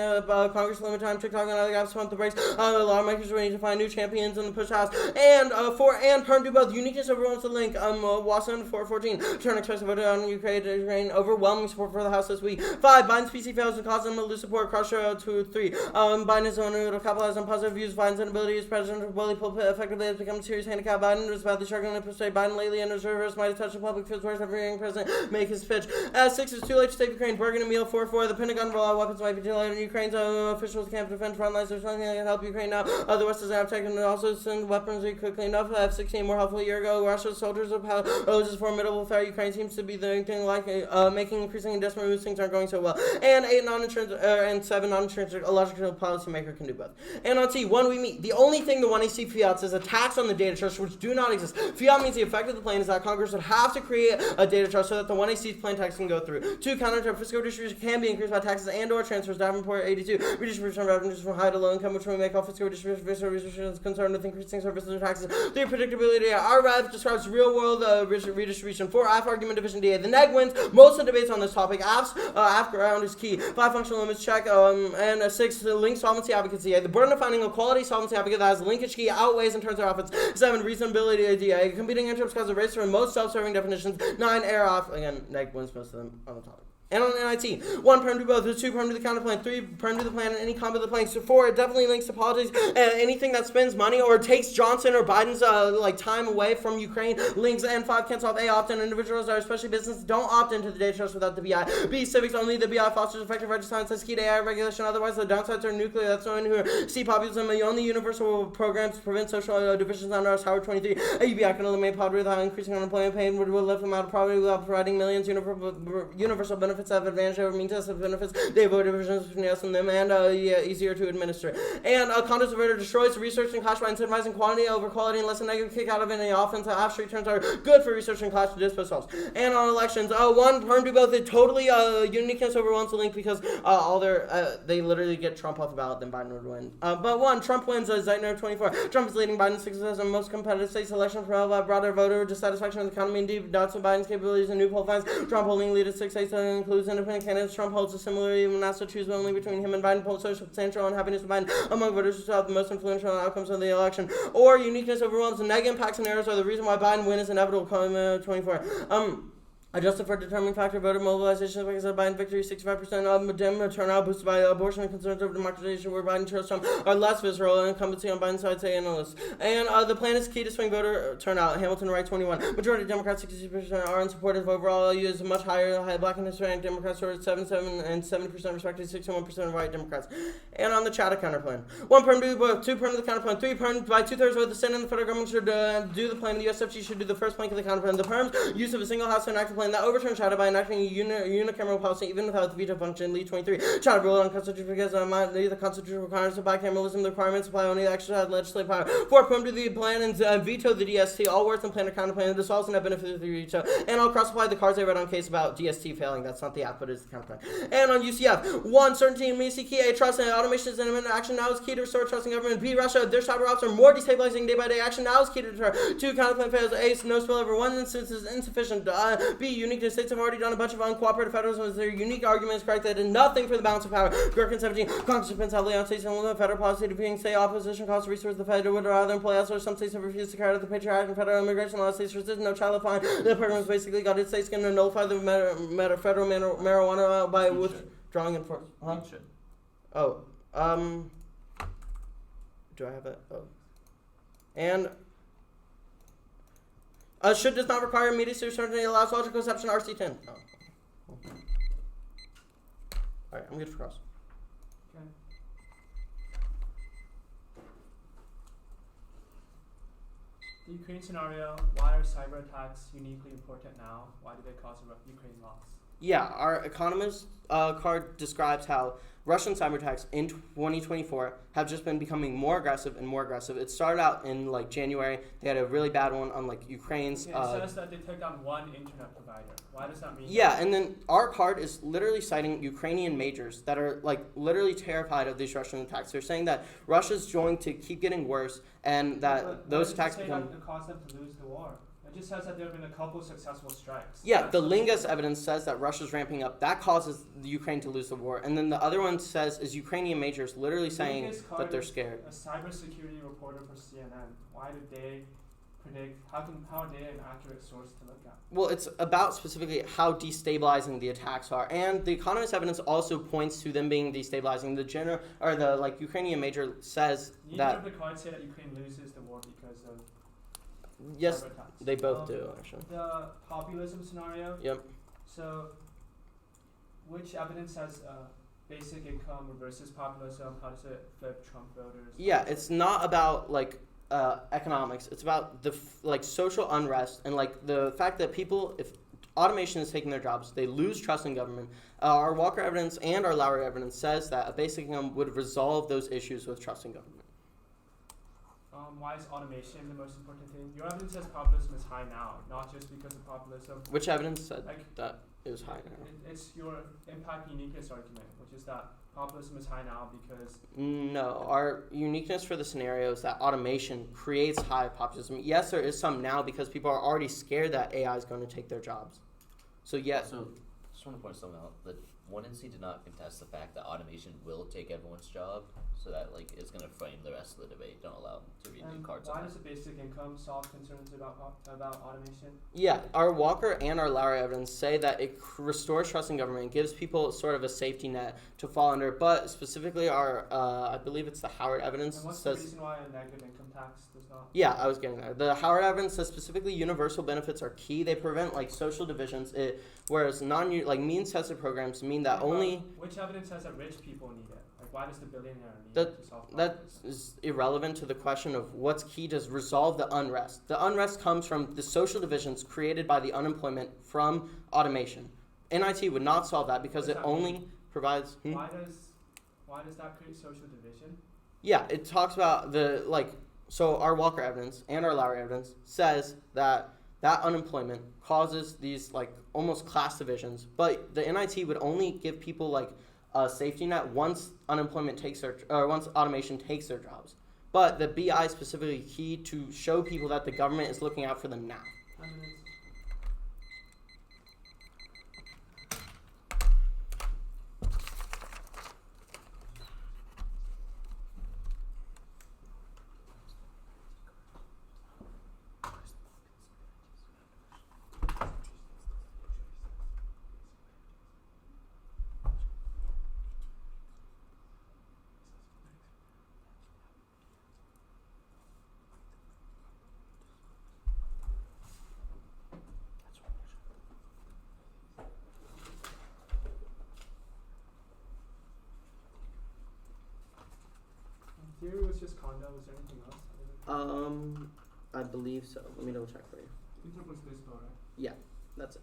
Congress limit time. TikTok and other gaps. Pump the brakes. Lawmakers we need to find new champions in the push house. And Perm do both. Uniqueness overwhelms the link. Watson 414. Turn expressive voted on Ukraine. Overwhelming support for the House this week. 5. Biden's PC fails and causes them to lose support. Cross show 2, 3. Biden is the one who will capitalize on positive views. Biden's inability as president to bully pulpit effectively has become a serious handicap. Biden is badly struggling to persuade Biden lately and his reverse might have touched the public feels worse every young president make his pitch. 6 is too late to save Ukraine. Bergen and Meal 4-4. The Pentagon roll out weapons might be too late. Ukraine's officials can't defend front lines. There's nothing that can help Ukraine now. The West doesn't have tech and also send weapons quickly enough. F-16 more helpful a year ago. Russia's soldiers poses formidable threat. Ukraine seems to be the thing like making increasingly desperate moves. Things aren't going so well. And 8 non-insurance and 7 non-insurance. A logical policymaker can do both. And on T1 we meet. The only thing the 1AC fiat says attacks on the data trust which do not exist. Fiat means the effect of the plan is that Congress would have to create a data trust so that the 1AC's plan tax can go through. 2. Counter fiscal distribution can be increased by taxes and or transfers. Davenport 82. Redistribution of revenues from high to low income which will make all fiscal distribution concerned with increasing services and taxes. 3. Predictability. Our rev describes real world redistribution. 4. AF argument division DA. The neg wins most of the debates on this topic. AF ground is key. 5. Functional limits check. And 6. Link solvency advocacy. The burden of finding a quality solvency advocate that has a linkage key outweighs in terms of offense. 7. Reasonability idea. Competing interests cause a race for most self-serving definitions. 9. Air off. Again, neg wins most of them on the topic. And on NIT, 1. Perm to both. 2. Perm to the counter plan. 3. Perm to the plan and any combo of the planks. 4. It definitely links to politics. Anything that spends money or takes Johnson or Biden's time away from Ukraine links. And 5. Cancel off A. Opt-in. Individuals are especially businesses don't opt into the data trust without the BI. B. Civics only. The BI fosters effective register science. That's key to AI regulation. Otherwise, the downsides are nuclear. That's knowing who C. Populism. The only universal programs to prevent social divisions under us. Howard 23. UBI can eliminate poverty without increasing unemployment. Pain would lift them out of poverty without providing millions universal benefits that have advantage over means of benefits. They avoid divisions between us and them, and easier to administer. And condos averter destroys research and class by incentivizing quantity over quality and less a negative kick out of any offense. Half street turns are good for research and class to dispose of. And on elections, 1. Perm do both. It totally uniqueness overwhelms the link because all their they literally get Trump off the ballot, then Biden would win. But 1. Trump wins. Zeitner 24. Trump is leading Biden's success in most competitive states elections for broader voter dissatisfaction with the economy and deep doubts of Biden's capabilities and new poll finds. Trump holding lead at 6 states that includes independent candidates. Trump holds a similar even as to choose only between him and Biden. Polls show substantial unhappiness with Biden among voters who saw the most influential outcomes of the election. Or uniqueness overwhelms the negative impact scenarios are the reason why Biden win is inevitable. 24. Adjusted for determining factor voter mobilization because of Biden victory, 65% of Dem turnout boosted by abortion and concerns over democratization where Biden chose Trump are less visceral and incumbency on Biden's side, say analysts. And the plan is key to swing voter turnout. Hamilton right 21. Majority of Democrats, 60% are unsupportive. Overall, use much higher black and Hispanic Democrats sort of 77 and 70% respectively, 61% of white Democrats. And on the Chatta counter plan. 1. Perm do both. 2. Perm to the counter plan. 3. Perm by 2/3 vote. The Senate and the federal government should do the plan. The USFG should do the first plank of the counter plan. The Perms use of a single house to enact a plan that overturns Chatta by enacting a unicameral policy even without the veto function. Lead 23. Chatta ruled on constitution because the constitutional requirements of bicameralism. The requirements apply only to exercise legislative power. 4. Perm to the plan and veto the DST. All words and plan or counter plan. This also net benefit of the veto. And I'll cross apply the cards I read on case about DST failing. That's not the app, but it's the counter plan. And on UCF, 1. Certainty and immediacy key. A. Trust and automation is an action now is key to restore trust in government. B. Russia, their cyber ops are more destabilizing day by day. Action now is key to deter. 2. Counter plan fails. A. No spillover. 1 instance is insufficient. B. Uniqueness. States have already done a bunch of uncooperative federalism with their unique arguments correct that did nothing for the balance of power. Gherkin 17. Congress depends heavily on states and limit federal policy to being state opposition costs resources the federal would rather employ elsewhere. Some states have refused to carry out the Patriot Act and federal immigration laws. States resist no child fine. The program has basically got its states going to nullify the federal marijuana by withdrawing enforcement. Huh? Oh. Do I have it? Oh. And should does not require immediate certainty allows logical exception RC10. Oh. Alright, I'm good for cross. Okay. The Ukraine scenario, why are cyber attacks uniquely important now? Why do they cause a Ukraine loss? Yeah, our economist card describes how Russian cyber attacks in 2024 have just been becoming more aggressive and more aggressive. It started out in like January. They had a really bad one on like Ukraine's. Okay, it says that they took down one internet provider. Why does that mean? Yeah, and then our card is literally citing Ukrainian majors that are like literally terrified of these Russian attacks. They're saying that Russia's going to keep getting worse and that But those why attacks does it say become. that it caused them to lose the war? It just says that there have been a couple successful strikes. Yeah, That's the what- Lingus evidence says that Russia's ramping up. That causes the Ukraine to lose the war. And then the other one says is Ukrainian majors literally saying Lingus that they're is scared. A cybersecurity reporter for CNN. Why did they predict? How are they an accurate source to look at? Well, it's about specifically how destabilizing the attacks are, and the economist evidence also points to them being destabilizing. The general or the like Ukrainian major says Neither that of the cards say that Ukraine loses the war because of yes, cyber attacks. they both do actually. The populism scenario. Yep. So, which evidence has basic income reverses populism? How does it flip Trump voters? Yeah, it's not about like economics. It's about the like social unrest and like the fact that people, if automation is taking their jobs, they lose trust in government. Our Walker evidence and our Lowry evidence says that a basic income would resolve those issues with trust in government. Why is automation the most important thing? Your evidence says populism is high now, not just because of populism. Which evidence said Like, that it was high now? It's your impact uniqueness argument, which is that populism is high now because No, our uniqueness for the scenario is that automation creates high populism. Yes, there is some now because people are already scared that AI is going to take their jobs. So yes, So, just want to point something out. The 1NC did not contest the fact that automation will take everyone's job, so that like is going to frame the rest of the debate. Don't allow them to read new cards why on does that. the basic income solve concerns about automation? yeah, our Walker and our Lowry evidence say that it restores trust in government, gives people sort of a safety net to fall under. But specifically, our I believe it's the Howard evidence And what's the says. reason why a negative income tax does not? Yeah, I was getting there. The Howard evidence says specifically universal benefits are key. They prevent like social divisions. Whereas means tested programs mean that only. Which evidence says that rich people need it? Like, why does the billionaire need That- it to solve That populism? is irrelevant to the question of what's key to resolve the unrest. The unrest comes from the social divisions created by the unemployment from automation. NIT would not solve that because What it does that only mean? provides. Why does that create social division? Yeah, it talks about the like. So our Walker evidence and our Lowry evidence says that unemployment causes these like almost class divisions, but the NIT would only give people like a safety net once unemployment takes their or once automation takes their jobs. But the BI is specifically key to show people that the government is looking out for them now. Evidence. Theory was just condo. Was there anything else? I believe so. Let me double check for you. It was this though, right? Yeah, that's it.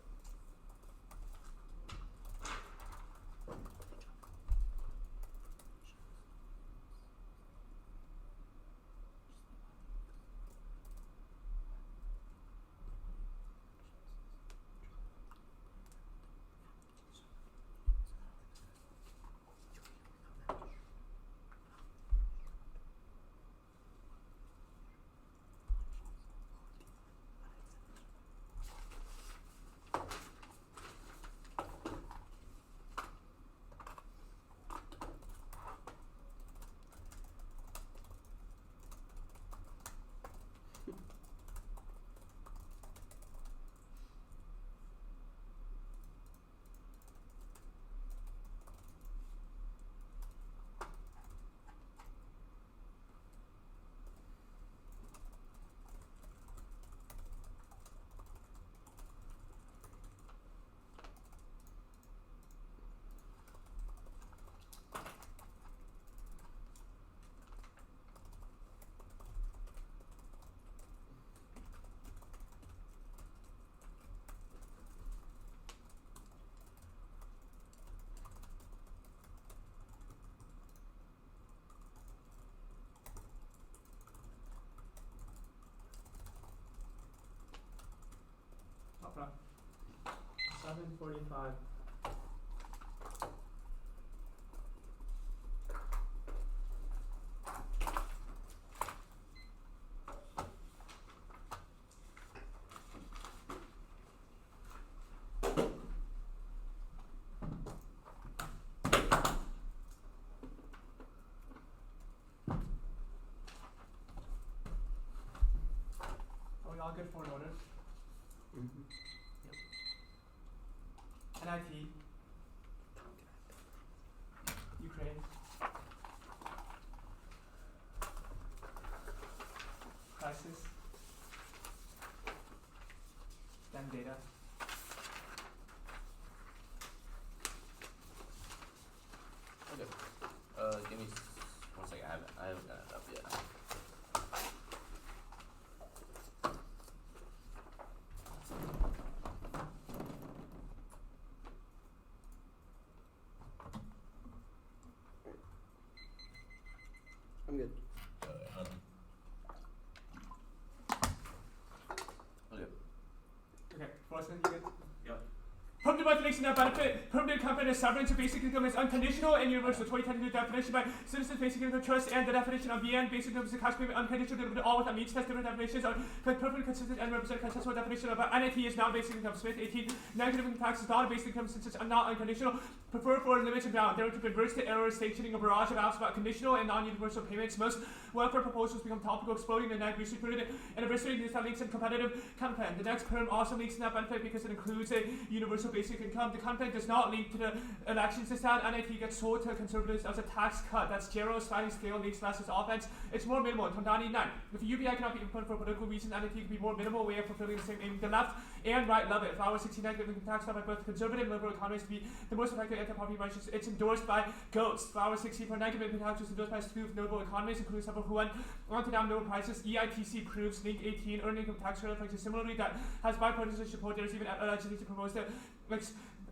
45. Are we all good for an order? Mm-hmm. NIT. Ukraine. Crisis. Then data. Okay. Give me 1 second. I haven't got it up yet. I'm good. Okay. Okay, first one you get. Yep. Permanent definition of benefit. Permanent company severance of basic income is unconditional and universal. 2010 definition by citizens basic income trust and the definition of BN basic income is a cash payment unconditional delivered all without means test different definitions are perfectly consistent and represent consensual definition of NIT is not basic income. Smith 18 negative income tax is not a basic income since it's not unconditional. Preferred for limited bound. There to reverse the error stationing a barrage of apps about conditional and non-universal payments. Most welfare proposals become topical, exploding the NAG research period and anniversary news that links in competitive content. The next term also links in that benefit because it includes a universal basic income. The content does not link to the elections. Instead, NIT gets sold to conservatives as a tax cut. That's zero sliding scale links less as offense. It's more minimal. Tondani 9. If UBI cannot be implemented for political reasons, NIT can be more minimal way of fulfilling the same aim. The left and right love it. Flower 69 income tax by both conservative and liberal economists to be the most effective anti-poverty measures. It's endorsed by Goats. Flower 60 for negative income tax is endorsed by a slew of notable economists, including several who went on to down lower prices. EITC proves link 18 earned income tax credit reflects similarly that has bipartisan support. There's even legislation proposed that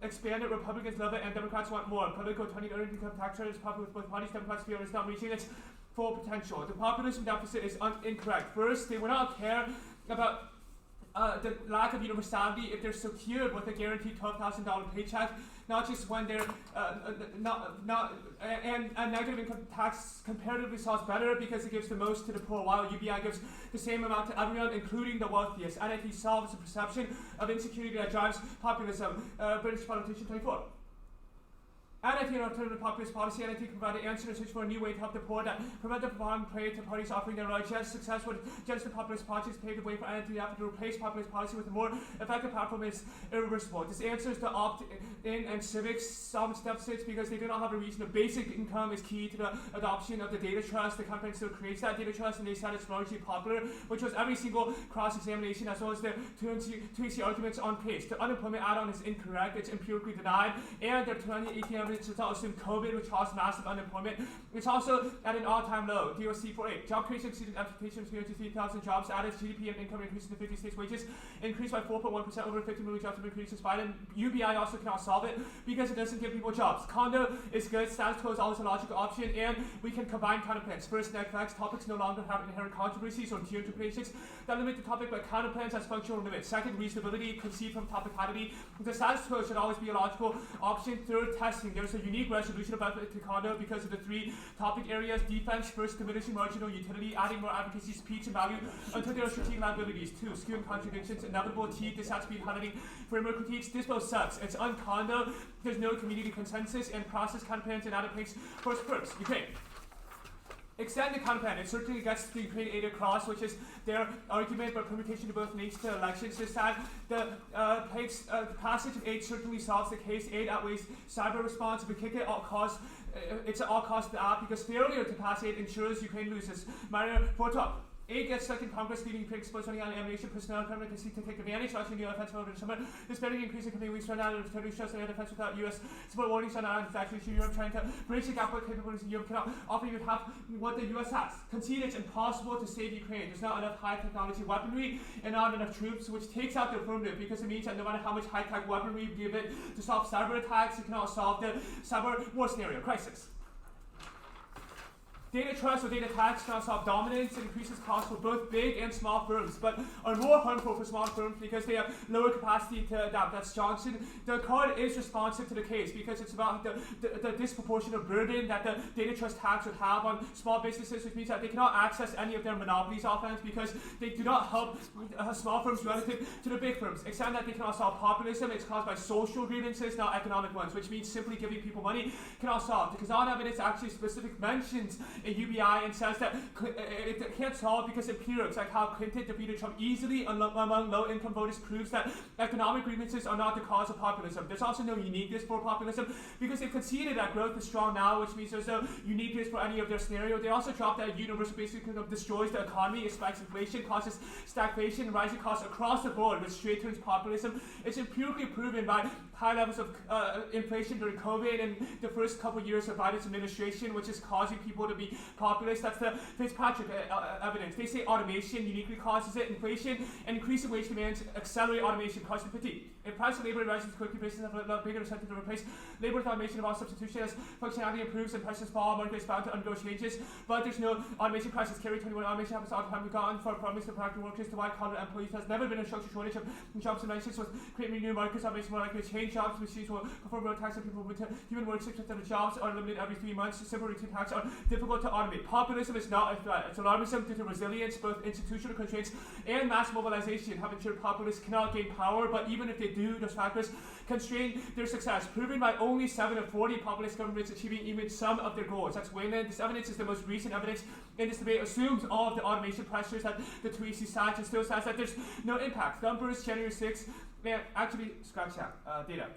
expanded. Republicans love it and Democrats want more. Political 20 earned income tax credit is popular with both parties. Democrats feel it's not reaching its full potential. The populism deficit is incorrect. First, they will not care about the lack of universality if they're secured with a guaranteed $12,000 paycheck, not just when they're and a negative income tax comparatively solves better because it gives the most to the poor, while UBI gives the same amount to everyone, including the wealthiest. NIT solves the perception of insecurity that drives populism. British politician 24. NIT and alternative populist policy. NIT can provide an answer and search for a new way to help the poor that prevent them from falling prey to parties offering their largest success with generous populist policies paved the way for NIT to have to replace populist policy with a more effective platform is irreversible. This answer is to opt-in and civics solve deficits because they do not have a reason. The basic income is key to the adoption of the data trust. The company still creates that data trust and they said it's largely popular, which was every single cross-examination as well as the 2AC arguments on pace. The unemployment add-on is incorrect. It's empirically denied, and their 2018 results in COVID, which caused massive unemployment. It's also at an all-time low. DOC 48. Job creation exceeded expectations. 303,000 jobs added. GDP and income increased in the 50 states. Wages increased by 4.1%. Over 50 million jobs have been created since Biden. UBI also cannot solve it because it doesn't give people jobs. Condo is good. Status quo is always a logical option, and we can combine counter plans. First, next topics no longer have inherent controversies or tier interpretations that limit the topic, but counter plans has functional limits. Second, reasonability conceived from topicality. The status quo should always be a logical option. Third, testing. There's a unique resolution of benefit to condo because of the three topic areas. Defense, first, diminishing marginal utility, adding more advocacy, speech, and value until there are strategic liabilities. Two, skewing contradictions, inevitable. T, this has to be highlighting framework critiques. This both sucks. It's uncondo. There's no community consensus and process counter plans and added place first perks. Ukraine. Extend the counter plan. It certainly gets the Ukraine aid across, which is their argument, but permutation to both leads to elections. This time, the passage of aid certainly solves the case. Aid outweighs cyber response. If we kick it all costs, it's at all costs the app because failure to pass aid ensures Ukraine loses. Mario 412. Aid gets stuck in Congress, leading Ukraine exposed running on ammunition personnel permanent to seek to take advantage, launching new offensive over the summer. This better increase in coming weeks run out of territory shows that air defense without U.S. support warnings on our factories in Europe trying to bridge the gap with capabilities in Europe cannot offer even half what the U.S. has. Concede it's impossible to save Ukraine. There's not enough high technology weaponry and not enough troops, which takes out the affirmative because it means that no matter how much high tech weaponry you give it to stop cyber attacks, it cannot solve the cyber war scenario crisis. Data trust or data tax cannot solve dominance and increases costs for both big and small firms, but are more harmful for small firms because they have lower capacity to adapt. That's Johnson. The card is responsive to the case because it's about the disproportionate burden that the data trust tax would have on small businesses, which means that they cannot access any of their monopolies offense because they do not help small firms relative to the big firms. Except that they cannot solve populism, it's caused by social grievances, not economic ones, which means simply giving people money cannot solve. Because on evidence actually specific mentions in UBI and says that it can't solve because empirics, like how Clinton defeated Trump easily among low-income voters, proves that economic grievances are not the cause of populism. There's also no uniqueness for populism because they've conceded that growth is strong now, which means there's no uniqueness for any of their scenario. They also dropped that universal basic income destroys the economy, it spikes inflation, causes stagflation, and rising costs across the board, which straight turns populism. It's empirically proven by high levels of inflation during COVID and the first couple years of Biden's administration, which is causing people to be populist. That's the Fitzpatrick evidence. They say automation uniquely causes it. Inflation and increasing wage demands accelerate automation, causing fatigue. If price of labor rises quickly, businesses have a bigger incentive to replace labor with automation. About substitution as functionality improves and prices fall, market is bound to undergo changes. But there's no automation crisis. Carry 21 automation happens all the time. We've gotten for promise to practical workers to white collar employees. There's never been a structural shortage of jobs and mentions with creating new markets. Automation more likely to change jobs. Machines will perform road tax and people with human work. 6% of the jobs are limited every 3 months. Simple routine tasks are difficult to automate. Populism is not a threat. It's alarmism due to resilience. Both institutional constraints and mass mobilization have ensured populists cannot gain power, but even if they do, those factors constrain their success, proven by only 7 of 40 populist governments achieving even some of their goals. That's Wayland. This evidence is the most recent evidence in this debate, assumes all of the automation pressures that the Tweezy cites and still says that there's no impact. Numbers, January 6th, man, actually, scratch that, data.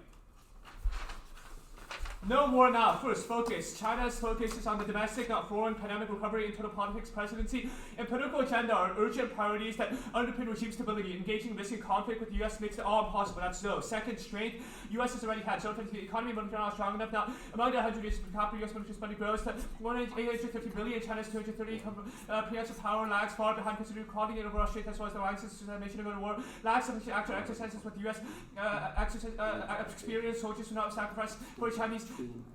No more now. First, focus. China's focus is on the domestic, not foreign, pandemic recovery, internal politics, presidency, and political agenda are urgent priorities that underpin regime stability. Engaging in risking conflict with the U.S. makes it all impossible. That's no. Second, strength. U.S. has already had so the economy momentum not strong enough now. Among the 100 years per capita, U.S. military spending grows to 850 billion. China's 230 preemptive power lags far behind considering quality and overall strength as well as the alliances to nation to go to war. Lacks sufficient actual exercises with U.S. experienced soldiers who not sacrifice for Chinese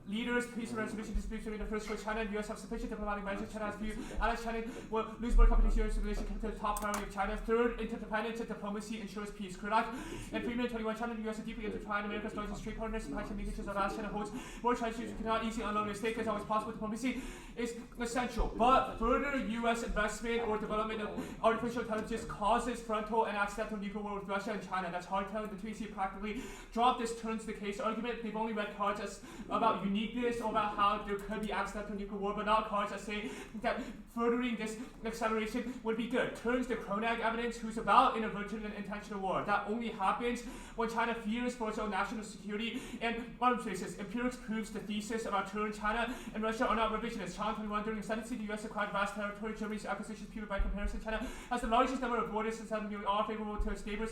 leaders. Peace and resolution disputes between the first where China and U.S. have sufficient diplomatic measures. China has view allies China will lose more competition in relation to the top priority of China. Third, interdependence and diplomacy ensures peace. Kurdak and Freeman 21. China and the U.S. are deeply intertwined. America's largest trade partners and high linkages of as China holds more Chinese who cannot easily unload their stake as always possible. Diplomacy is essential, but further U.S. investment or development of artificial intelligence causes frontal and accidental nuclear war with Russia and China. That's hard telling. The Tweezy practically dropped this turns the case argument. They've only read cards as about uniqueness or about how there could be accidental nuclear war, but not cards that say that furthering this acceleration would be good. Turns the Kronag evidence, who's about inadvertent and intentional war. That only happens when China fears for its own national security and arms races. Empirics proves the thesis about turn China and Russia are not revisionists. China 21 during the ascendancy, the U.S. acquired vast territory. Germany's acquisitions pure by comparison. China has the largest number of borders since nearly all favorable to its neighbors.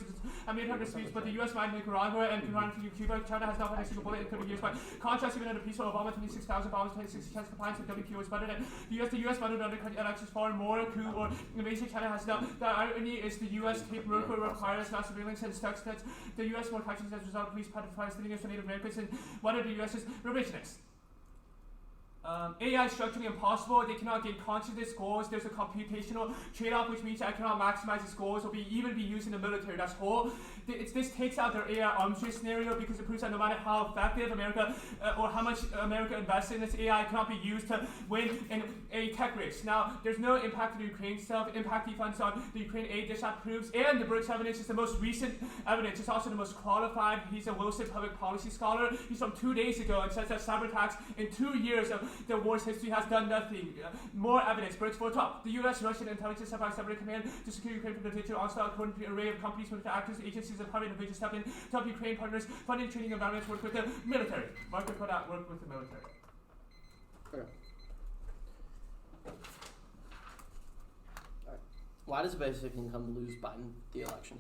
And made disputes, but the U.S. mined Nicaragua and Iran to Cuba. China has not had a single bullet in 30 years. By contrast, even under peaceful Obama, 26,000 bombs, 26 chance compliance with WTO is better than the U.S. funded undercut elections far more coup or invasion. China has not. The irony is the U.S. tape Merkel requires not surveillance and stuck that the U.S. more countries as a result of police Palestinians for Native Americans, and one of the U.S.'s revisionists. AI is structurally impossible. They cannot gain consciousness goals. There's a computational trade-off, which means I cannot maximize its goals or even be used in the military. That's whole. This takes out their AI arms race scenario because it proves that no matter how effective America or how much America invests in this AI cannot be used to win in a tech race. Now, there's no impact to the Ukraine stuff. Impact defense on the Ukraine aid. This that proves. And the Brooks evidence is the most recent evidence. It's also the most qualified. He's a Wilson public policy scholar. He's from 2 days ago and says that cyber attacks in 2 years of the war's history has done nothing. More evidence. Brooks 412. The U.S. Russian intelligence have separate command to secure Ukraine from the digital onslaught according to the array of companies, military actors, agencies, and private individuals step in to help Ukraine partners funding, training, environments work with the military. Market for that work with the military. Okay. Alright. Why does basic income lose Biden the election?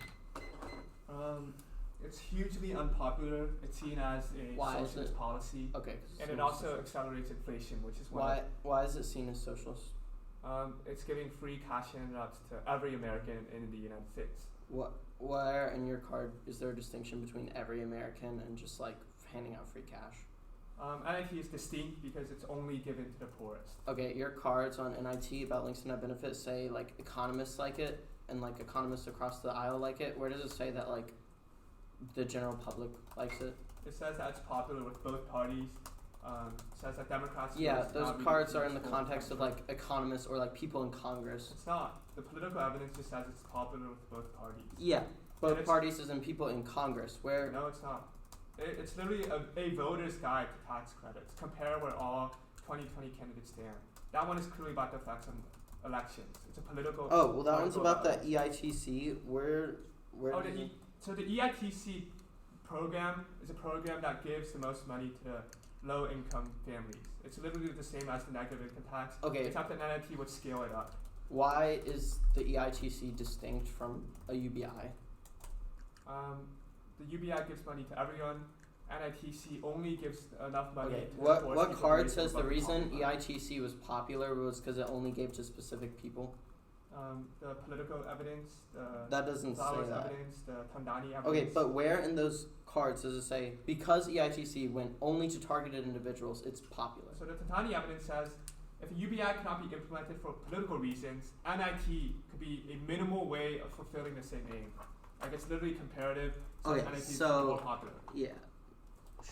It's hugely unpopular. It's seen as a socialist policy. Okay. And it also accelerates inflation, which is why is it seen as socialist? It's giving free cash handouts to every American in the United States. Where in your card is there a distinction between every American and just like handing out free cash? NIT is distinct because it's only given to the poorest. Okay, your cards on NIT about links to net benefits say like economists like it and like economists across the aisle like it. Where does it say that like the general public likes it? It says that it's popular with both parties. Says that Democrats. Yeah, votes those not cards are in the ridiculous context of like economists or like people in Congress. It's not. The political evidence just says it's popular with both parties. Yeah, both it's- parties is in people in Congress. Where No, it's not. It's literally a voter's guide to tax credits. Compare where all 2020 candidates stand. That one is clearly about the effects on elections. It's a political. oh well, that one's political about the evidence. EITC. Where Oh, does it- so the EITC program is a program that gives the most money to low-income families. It's literally the same as the negative income tax. Okay. Except that NIT would scale it up. why is the EITC distinct from a UBI? The UBI gives money to everyone. NITC only gives enough money Okay, to the what poorest what people card raised says the above reason poverty line. EITC was popular was because it only gave to specific people? The political evidence, the That doesn't say Flowers that. evidence, the Tandani evidence. Okay, but where in those cards does it say because EITC went only to targeted individuals, it's popular? So the Tandani evidence says if a UBI cannot be implemented for political reasons, NIT could be a minimal way of fulfilling the same aim. Like it's literally comparative. So Okay, NIT is so- more popular, Yeah,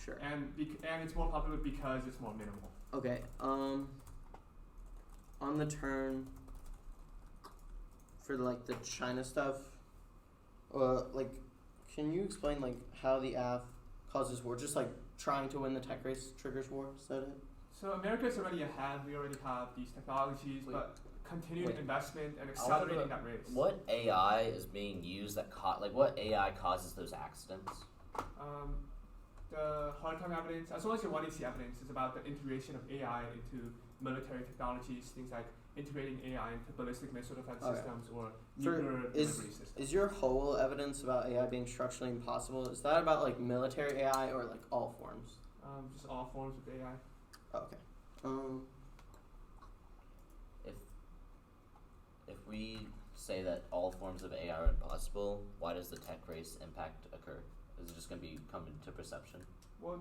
sure. and it's more popular because it's more minimal. Okay, on the turn for like the China stuff, like, can you explain like how the AF causes war? Just like trying to win the tech race triggers war. Is that it? So America's already ahead. We already have these technologies, Wait. but continued Wait. investment and I wonder accelerating that race. What AI is being used that what AI causes those accidents? The hard time evidence, as well as your 1AC evidence, is about the integration of AI into military technologies, things like integrating AI into ballistic missile defense Okay. systems or For- nuclear is- delivery systems. Is your whole evidence about AI being structurally impossible? Is that about like military AI or like all forms? Just all forms of AI. Okay. If we say that all forms of AI are impossible, why does the tech race impact occur? Is it just going to come into perception? Well,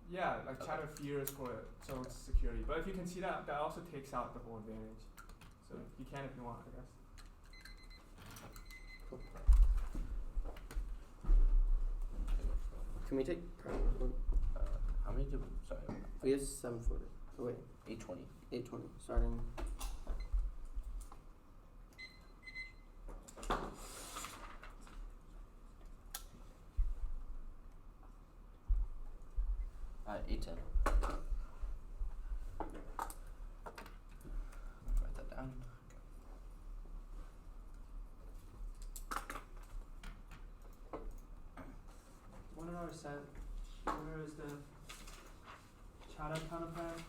yeah, like Okay. China fears for its own security. But if you can see that, that also takes out the whole advantage. So you can if you want, I guess. Can we take? How many do? Sorry, We have 740. Oh wait, 820. 820. Starting. Alright, 810. Write that down. One in our set order is the China counterpart.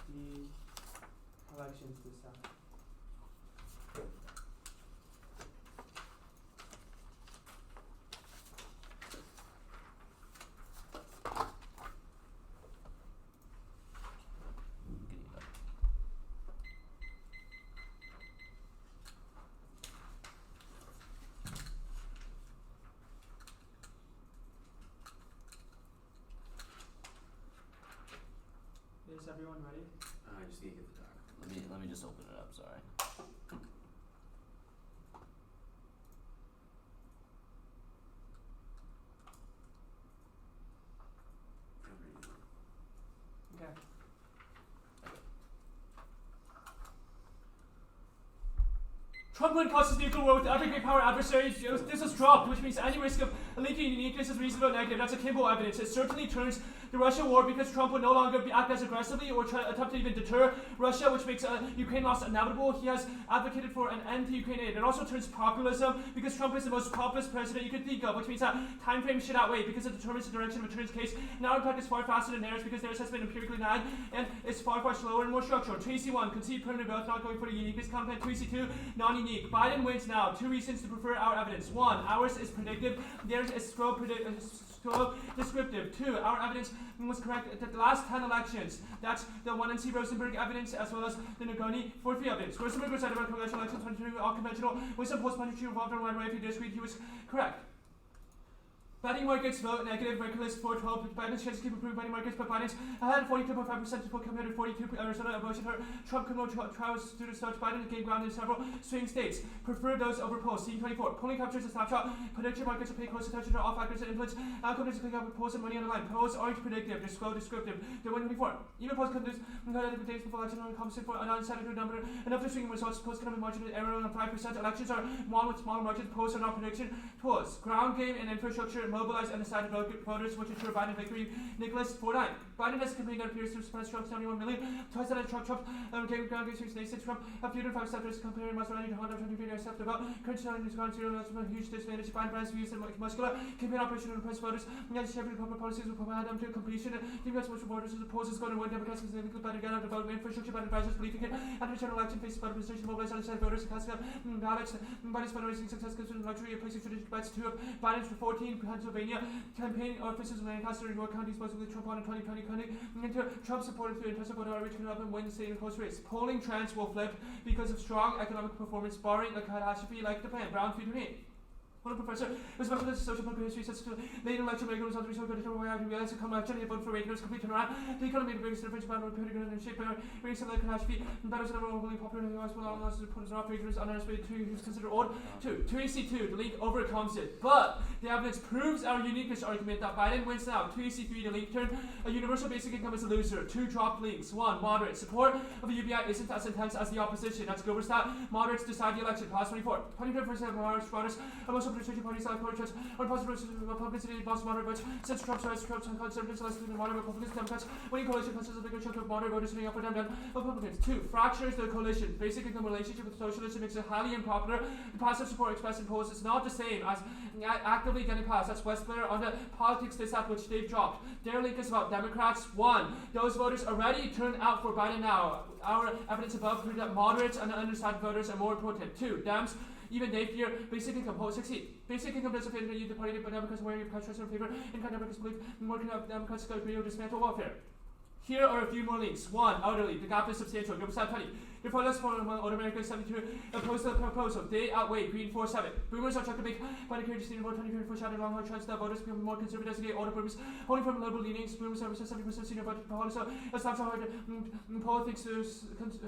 The collections this side. Getting that. Is everyone ready? I just need to get the doc. Let me just open it up. Sorry. I'm ready. Okay. Trump win causes nuclear war with every great power adversaries. This is dropped, which means any risk of leaking uniqueness is reasonable negative. That's a Kimball evidence. It certainly turns the Russia war because Trump would no longer act as aggressively or try attempt to even deter Russia, which makes Ukraine loss inevitable. He has advocated for an end to Ukraine aid. It also turns populism because Trump is the most populist president you could think of, which means that time frame should outweigh because it determines the direction of a turn's case. Now impact is far faster than theirs because theirs has been empirically denied and is far, far slower and more structural. Tracy 1, concede permanent both not going for the uniqueness content. Tracy 2, non-unique. Biden wins now. 2 reasons to prefer our evidence. 1, ours is predictive. Theirs is so descriptive. 2, our evidence was correct at the last 10 elections. That's the 1 NC Rosenberg evidence as well as the Nagoni 4-3 evidence. Rosenberg was right about congressional elections 22, all conventional. With some post-budgetary revolved on right away. If you disagreed, he was correct. Betting markets vote negative. Reckless 412. Biden's chances keep improving betting markets, but Biden's ahead 42.5% to put compared to 42. Arizona abortion hurt. Trump criminal trials due to start. Biden gained ground in several swing states. Prefer those over polls. Scene 24. Polling captures a snapshot. Prediction markets will pay close attention to all factors that influence outcomes to pick up with polls and money on the line. Polls aren't predictive. They're slow descriptive. They're 124. Even polls come the days before election on compensate for an unsatisfactory number. Enough to swing results. Polls can have a margin of error on 5%. Elections are won with smaller margins. Polls are not prediction tools. Ground game and infrastructure mobilize undecided voters, which ensure Biden victory. Nicholas 49. Biden has a campaign that appears to suppress Trump's 71 million. Twice that Trump gave ground game swings states. Trump have fewer than 5 sectors comparing Maserati to Honda 23 years after about current selling is ground zero. That's a huge disadvantage. Biden brands views and muscular campaign operation to impress voters. United States public policies will provide them to completion. Democrats most voters as opposed to going to win. Democrats is the better get out of development infrastructure. Biden advisors believe in it. After general election faces Biden administration mobilize undecided voters and cast ballots. Biden's fundraising success gives him luxury of placing strategic bets. 2 of Biden's for 14 Pennsylvania campaign offices in Lancaster and York counties, mostly Trump on in 2020. Trump supported through intensive voter outreach can help him win the state in a close race. Polling trends will flip because of strong economic performance, barring a catastrophe like Japan. Brown feed me. One professor was about to social political history such to late election Reagan was on the research to determine why I realized to come election he voted for Reagan was complete turnaround. The economy made the biggest difference about Reagan and shape Reagan some of the catastrophe and battles that were overly popular in the US while analysis reporters off Reagan was underestimated. 2 he was considered old. 2 2AC2 the league overcomes it. But the evidence proves our uniqueness argument that Biden wins now. 2AC3 the league turn a universal basic income is a loser. 2 dropped leagues. 1 moderate support of the UBI isn't as intense as the opposition. That's Goberstat. Moderates decide the election. Class 24. 25% of moderates voters are most administration parties Democrats on positive Republicans in Boston moderate votes. Since Trump's rise, Trump's and conservatives less than moderate Republicans, Democrats winning coalition consists of a bigger chunk of moderate voters sitting up or down Republicans. 2. Fractures the coalition. Basic income relationship with socialism makes it highly unpopular. The passive support expressed in polls is not the same as actively getting passed. That's West Blair on the politics this app which they've dropped. Their link is about Democrats. 1. Those voters already turned out for Biden now. Our evidence above proves that moderates and undecided voters are more important. 2. Dems. Even they fear basic income will succeed. Basic income doesn't favor the party, but Democrats are wearing your trust in favor, and Democrats believe more Democrats agree to dismantle welfare. Here are a few more links. 1. Elderly. The gap is substantial. Group side 20. The far less for among older Americans 72 opposed to the proposal. They outweigh Green 4-7. Boomers are trying to make Medicare sustainable 20 foreshadowing long-haul trends that voters become more conservative as older boomers holding from liberal leanings. Boomers are 70% senior budget policy. That's not so hard. Politics,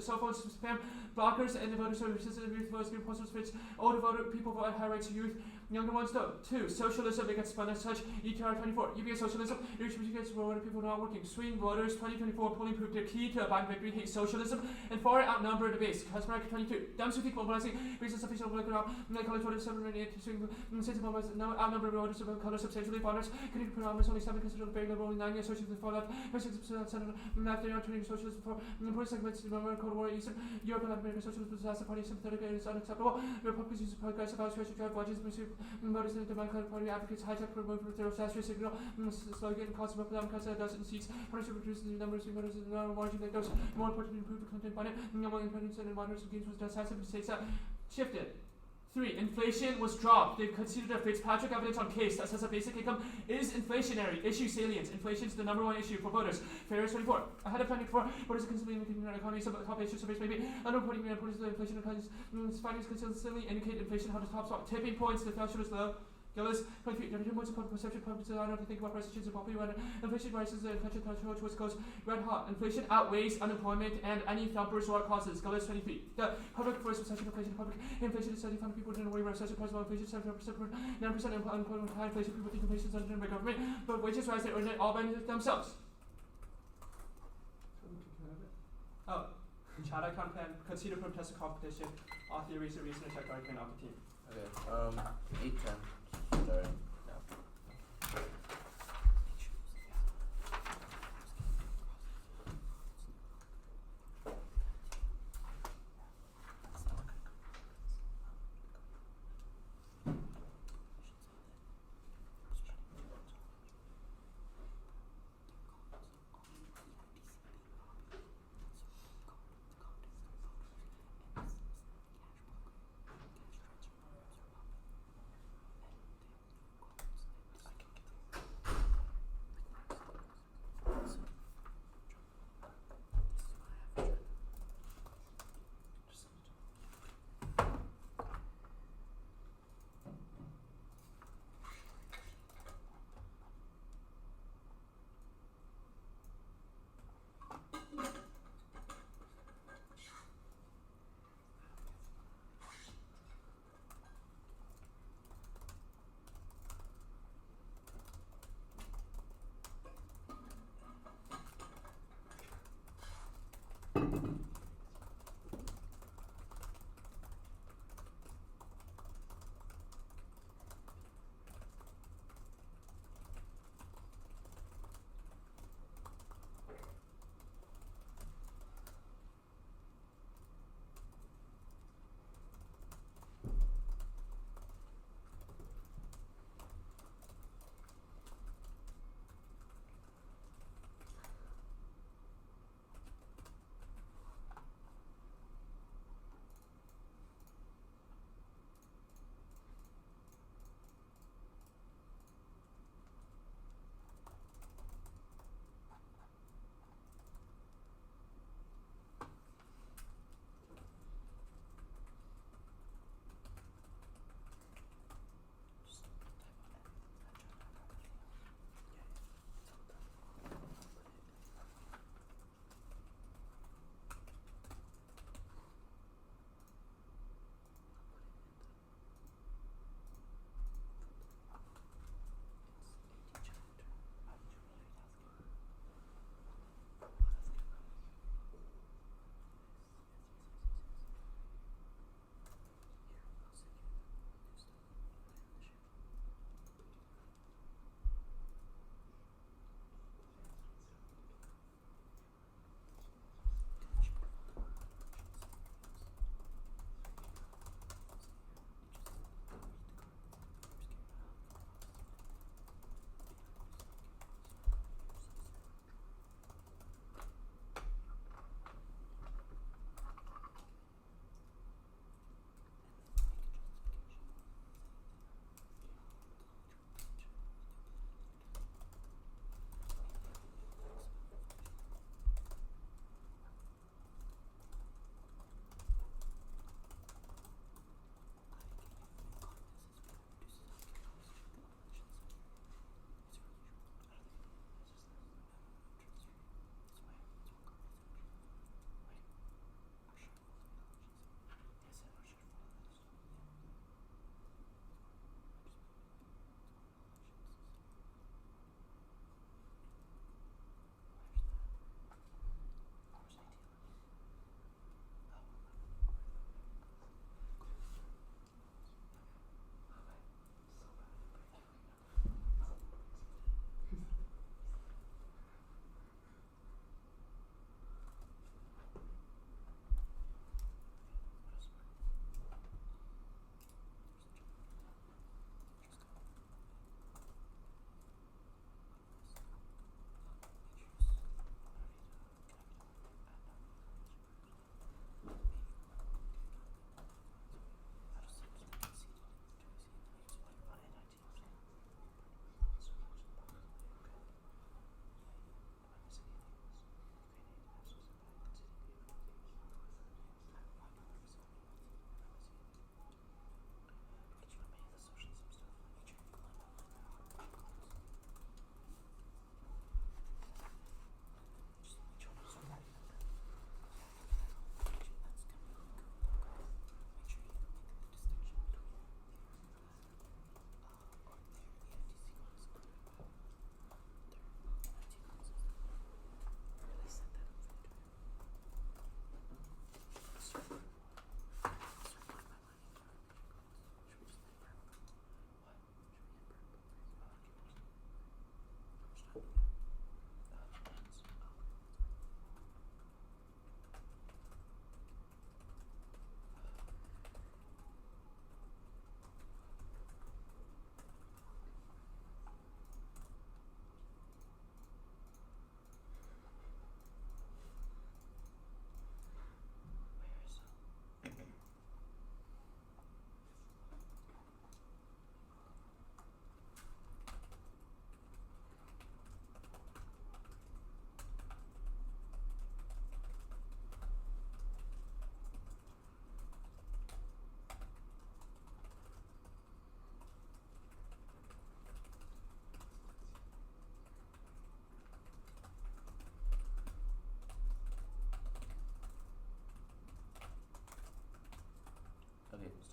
cell phones, spam, blockers, and the voters are resistant to youth votes. Green posters fits older voter people vote at high rates of youth. Younger ones don't. 2. Socialism. It gets spun as such. ETR 24. UBA socialism. It gets older people not working. Swing voters 2024 polling proved their key to a Biden victory. Hate socialism and far outnumber the base. Customer 22. Dems who keep mobilizing based on sufficient political college voters 7 and 8 to swing states mobilized now outnumber voters of color substantially. Voters continue to pronounce only 7 considered very liberal, only 9 associated with far left, 6% Senate left. They are turning socialists for important segments of the Cold War, Eastern Europe, and Latin America. Socialists possess the party sympathetic and is unacceptable. Republicans use progressive values to drive wedges, pursue voters in the Democratic Party advocates hijack for movement with their disastrous signal slogan costs of Democrats at a dozen seats. Parties to reduce the number of swing voters in the margin that goes more important to improve the Clinton budget. Among independents and moderates of gains was decisive in states that shifted. 3. Inflation was dropped. They've considered a Fitzpatrick evidence on case that says that basic income is inflationary. Issue salience. Inflation is the number 1 issue for voters. Fair is 24. Ahead of 24, voters are consistently indicating our economy. Some top issue surveys maybe underreporting importance of the inflation because findings consistently indicate inflation how to top spot. Tipping points, the inflation is low. Gillis, 23 points of public perception, public desire to think about recessions and popular when inflation rises, the inflation threshold which goes red hot. Inflation outweighs unemployment and any thumpers or causes. Gillis, 23. The public first recession, inflation, public inflation is 75 people didn't worry about recession, price of inflation, 75%, 9% unemployment, high inflation, people think inflation is undone by government, but wages rise, they earn it all by themselves. Oh, chat icon plan, consider protest competition, all theories and reason attack argument off the team. Okay, 8-10. Sorry. No.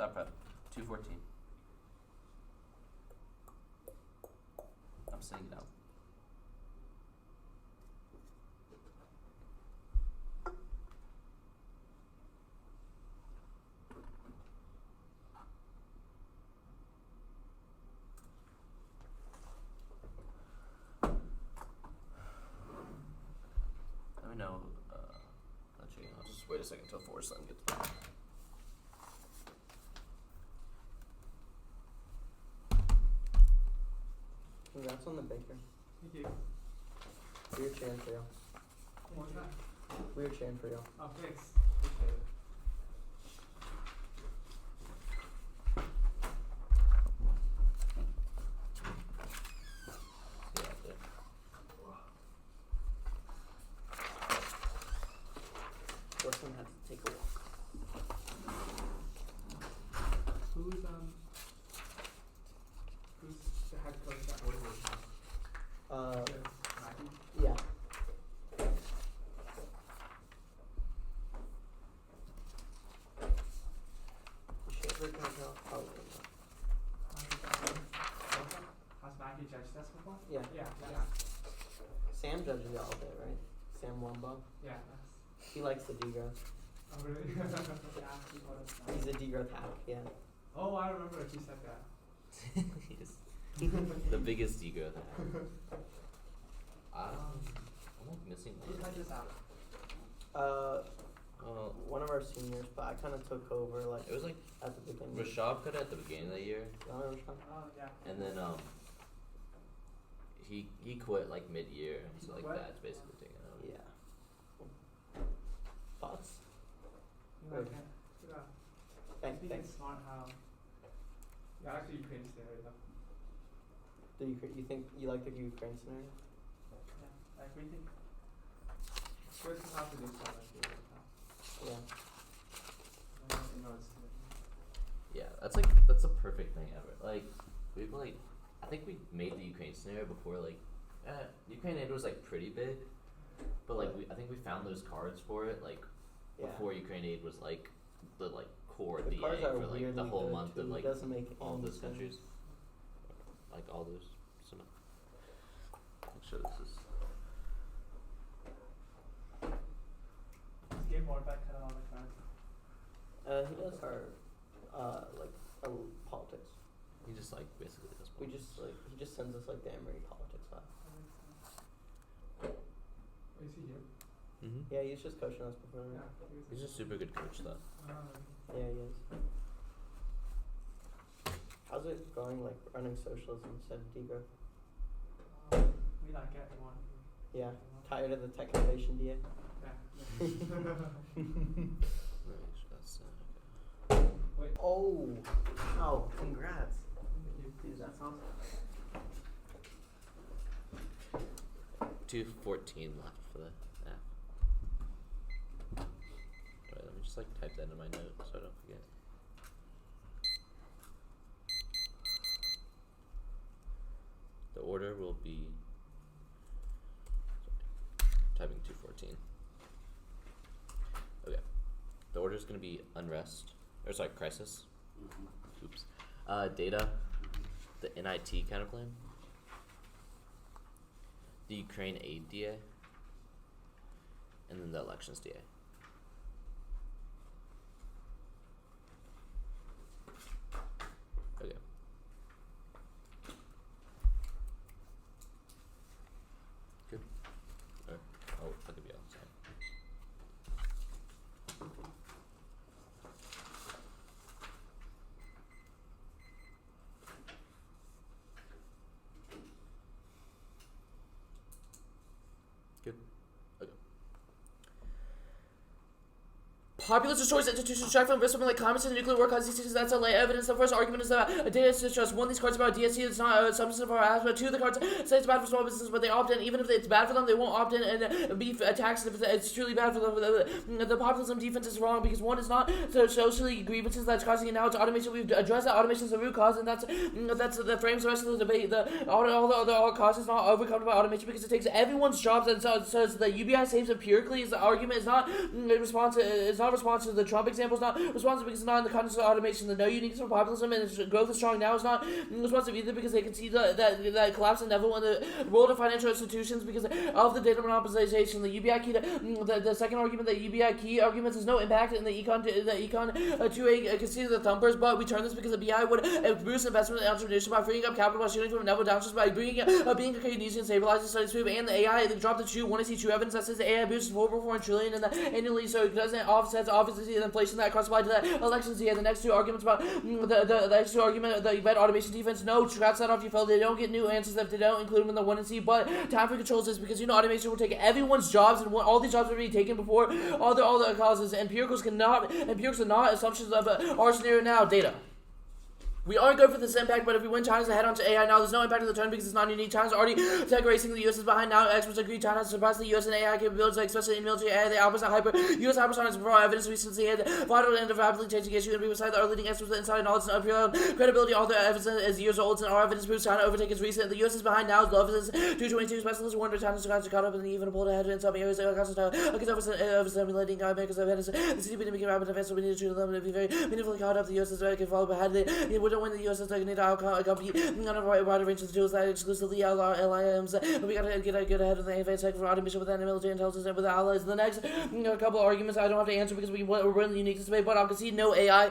Stop prep. 214. I'm sitting down. Let me know. Actually, I'll just wait a second until Forrest Lim gets back. Congrats on the baker. Thank you. We were cheering for you. What's that? We were cheering for you. Oh, thanks. Appreciate it. See you out there. Forrest has to take a walk. Who's the head coach at Woodward now? Maggie? Yeah. Is she ever gonna go? Oh, Has Maggie judged us before? yeah. Yeah. Sam judges you all day, right? Sam Wumbo. Yeah. He likes the degrowth. Oh, really? Yeah, he brought us that. He's a degrowth hack, yeah. Oh, I remember he said that. Yes. The biggest degrowth. I'm like missing Who's one. had this out? Well, One of our seniors, but I kind of took over like it was like at the beginning. Rashab cut it at the beginning of the year, Oh, yeah. and then he quit like mid-year, He so like quit? that's basically taking it over. Yeah. Thoughts? You like it? Yeah. I think Thanks. it's smart how. Yeah, actually, Ukraine scenario though. You think you like the Ukraine scenario? Yeah, like we think. It's good to have to do stuff like this. Yeah. You know, it's Yeah, that's a perfect thing ever. Like we've like, I think we made the Ukraine scenario before like, Ukraine aid was like pretty big, but like I think we found those cards for it like Yeah. before Ukraine aid was like the like core The DA cards are for like the weirdly whole good, month too. of like It doesn't make all any those sense. countries, like all those. So, make sure this is. Is Gabe Morbek cut on all the cards? He does our politics. He just like basically does. He just sends us like the Emory politics file. Is he here? Mm-hmm. Yeah, he's just coaching us before. Yeah. He's a super good coach though. Yeah, he is. How's it going, like running socialism instead of degrowth? We like it. We want. Yeah, tired of the tech innovation DA. Yeah. Wait. Oh, wow! Congrats. Thank you. Dude, that's awesome. 214 left for the app. Alright, let me just like type that in my note so I don't forget. The order will be typing 214. Okay. The order is going to be unrest, or sorry, crisis. Oops. Data, the NIT counterplan, the Ukraine aid DA, and then the elections DA. Okay. Good. Alright. I'll give you outside. Good. Okay. Populist destroys institutions, distract from investment like climate change, nuclear war, causes decisions. That's LA evidence. The first argument is that data is distrust. One, these cards about DSC is not a substance of our aspect. Two, the cards say it's bad for small businesses, but they opt in. Even if it's bad for them, they won't opt in and be taxed if it's truly bad for them. The populism defense is wrong because one is not so socially grievances that's causing it now. It's automation. We've addressed that automation is the root cause, and that's the frames the rest of the debate. All the other causes not overcome by automation because it takes everyone's jobs, and so the UBI saves empirically. Is the argument is not responsive. It's not response to the Trump example is not responsive because it's not in the context of automation. The no uniqueness for populism and its growth is strong now is not responsive either because they can see that collapse inevitable in the world of financial institutions because of the data monopolization. The UBI key, the second argument, the UBI key arguments has no impact in the econ 2A conceded the thumpers, but we turn this because the BI would boost investment and entrepreneurship by freeing up capital by shooting from inevitable downstreams by being a Keynesian stabilizer study sweep and the AI they dropped the shoe. Want to see true evidence that says the AI boosts 4.4 trillion in the annually, so it doesn't offsets obviously the inflation that cross-applied to the elections here. The next two arguments about the next two argument, the event automation defense, no, scratch that off, you fell. They don't get new answers if they don't include them in the 1 and C, but time for controls is because automation will take everyone's jobs and all these jobs will be taken before all the causes. Empiricals are not assumptions of our scenario now. Data. We aren't good for this impact, but if we win China's ahead onto AI now, there's no impact of the turn because it's not unique. China's already tech racing, the US is behind now. Experts agree China has surpassed the US in AI capabilities, especially in military AI. The outputs are hyper. US hypersonics provide evidence recently had vital and rapidly changing issue, and we beside our leading experts with insider knowledge and uphill credibility. All their evidence is years old, and our evidence proves China overtake is recent. The US is behind now. Love is 222 specialists warned China's caught up and even pulled ahead in some areas. Overstimulating America's evidence. The CDP making rapid advances, so we need to treat them to be very meaningfully caught up. The US is very can follow behind it. Don't win the US is like need to compete on a wide range of the tools that exclusively allow LIMs. We gotta get ahead of the advanced tech for automation with the military intelligence and with the allies. The next couple arguments I don't have to answer because we're in the unique debate, but I'll concede no AI,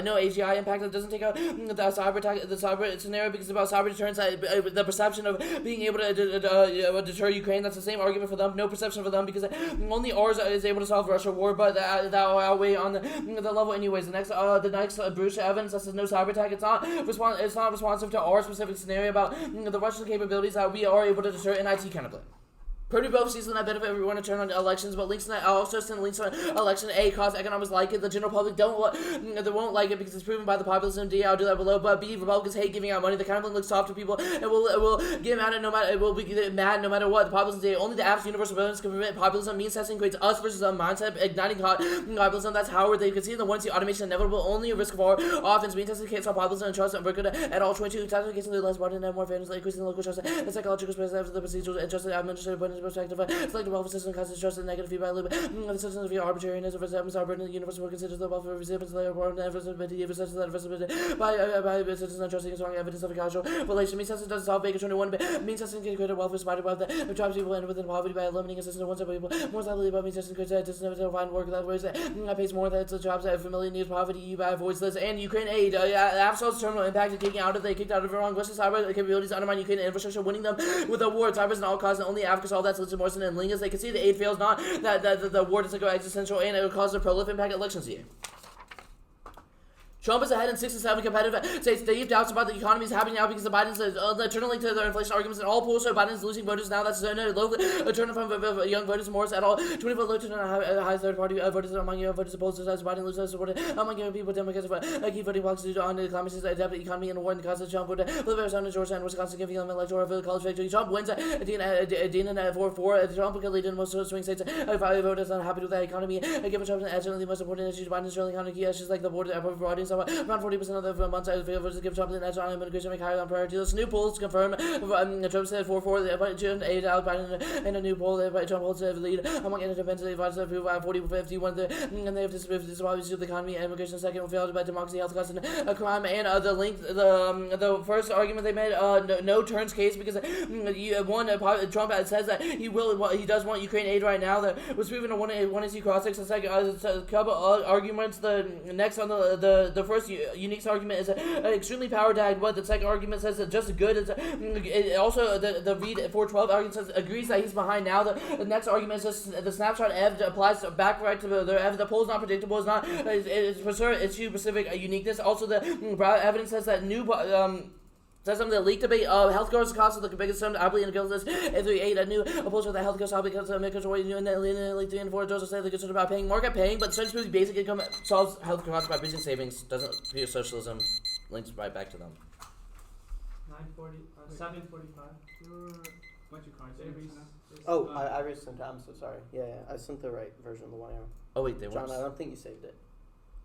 no AGI impact. That doesn't take out the cyber scenario because it's about cyber deterrence. The perception of being able to deter Ukraine, that's the same argument for them. No perception for them because only ours is able to solve Russia war, but that will outweigh on the level anyways. The next Bruce Evans, that says no cyber attack. It's not responsive to our specific scenario about the Russian capabilities that we are able to deter in IT counterplay. Purdue both sees that benefit we want to turn on elections, but links that also send links on election A cause economics like it. The general public they won't like it because it's proven by the populism. D, I'll do that below. But B, Republicans hate giving out money. The kind of looks soft to people and will get mad at no matter it will be mad no matter what. The populism say only the apps universal balance can prevent populism. Means testing creates us versus them mindset, igniting populism. That's Howard. They could see the one see automation inevitable. Only a risk of our offense. Mean testing can't stop populism and trust and work at all. 22 times cases less button and more fairness, increasing the local trust and psychological space after the procedures and trusted administrative perspective. Selective welfare system causes trust and negative feedback loop. The system of arbitrariness of resentments are burden. The universe will consider the welfare of recipients layer of adversity by citizens not trusting strong evidence of a casual relation. Means testing doesn't solve Baker 21, but means testing can create a welfare spider web that drives people in within poverty by eliminating a system of one set of people. More likely about means testing creates a distant find work that ways that pays more than the jobs that familiar needs poverty. You avoids this and Ukraine aid. Absolute terminal impact of kicking out of Iran. Russian cyber capabilities undermine Ukraine infrastructure, winning them with a war. Cyber is an all cause and only Africa solve that's listed more than Lingus. They can see the aid fails, not that the war doesn't go existential, and it will cause a prolific impact elections here. Trump is ahead in 6 and 7 competitive states. They have doubts about the economy is happening now because the Biden's turning to their inflation arguments, and all polls show Biden's losing voters now. That's a turn from young voters more at all. 24 low turn on high third party voters among young voters. Polls as Biden loses support among young people. Democrats keep voting blocks due to on the climate change, adapted economy, and war. And the cause of Trump would live Arizona, Georgia, and Wisconsin, giving them electoral college victory. Trump wins at Dean at 4-4. Trump can lead in most swing states. Voters are happy with that economy. Given Trump an edge on the most important issues, Biden's Australian economy issues like the border broadening. Around 40% of the months I feel to give Trump an edge on immigration, make higher on priority lists. New polls confirm Trump said 4-4. June 8 out Biden in a new poll. Trump holds the lead among independents. They advise approve 40-51, and they have this obviously the economy and immigration. Second will fail by democracy, health costs, and crime. And the link, the first argument they made, no turns case because Trump says that he does want Ukraine aid right now. That was proven to one issue cross. The second couple arguments. The next on the first unique argument is extremely power tagged, but the second argument says that just good is also the read 412 argument says agrees that he's behind now. The next argument is just the snapshot ev applies back right to the ev. The poll is not predictable. It's not it's for sure issue specific uniqueness. Also the evidence says that new says something that leaked debate healthcare costs of the biggest sum I believe in the guild list. If we ate a new opposed to the healthcare topic because of makers way new and like 3 and 4 Joseph say the concern about paying market paying, but such basic income solves healthcare costs by boosting savings, doesn't appear socialism, links right back to them. 9:40, 7:45. Bunch of cards. Oh, I raised some time, so sorry. Yeah, I sent the right version of the 1 hour. Oh wait, they John, I don't think you saved it.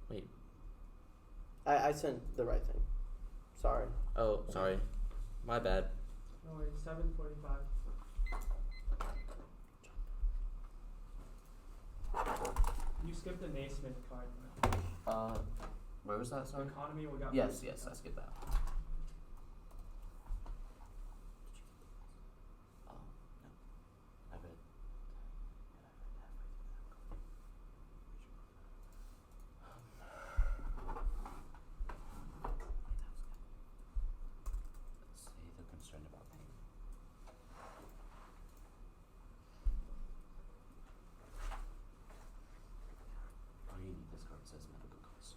Wait. I sent the right thing. Sorry. Oh, sorry. My bad. No worries, 7:45. You skipped the Naismith card. Where was that? Sorry. Economy, we got. Yes, yes, I skipped that. Oh no, I read. Let's say they're concerned about pain. Oh, you need this card. It says medical costs.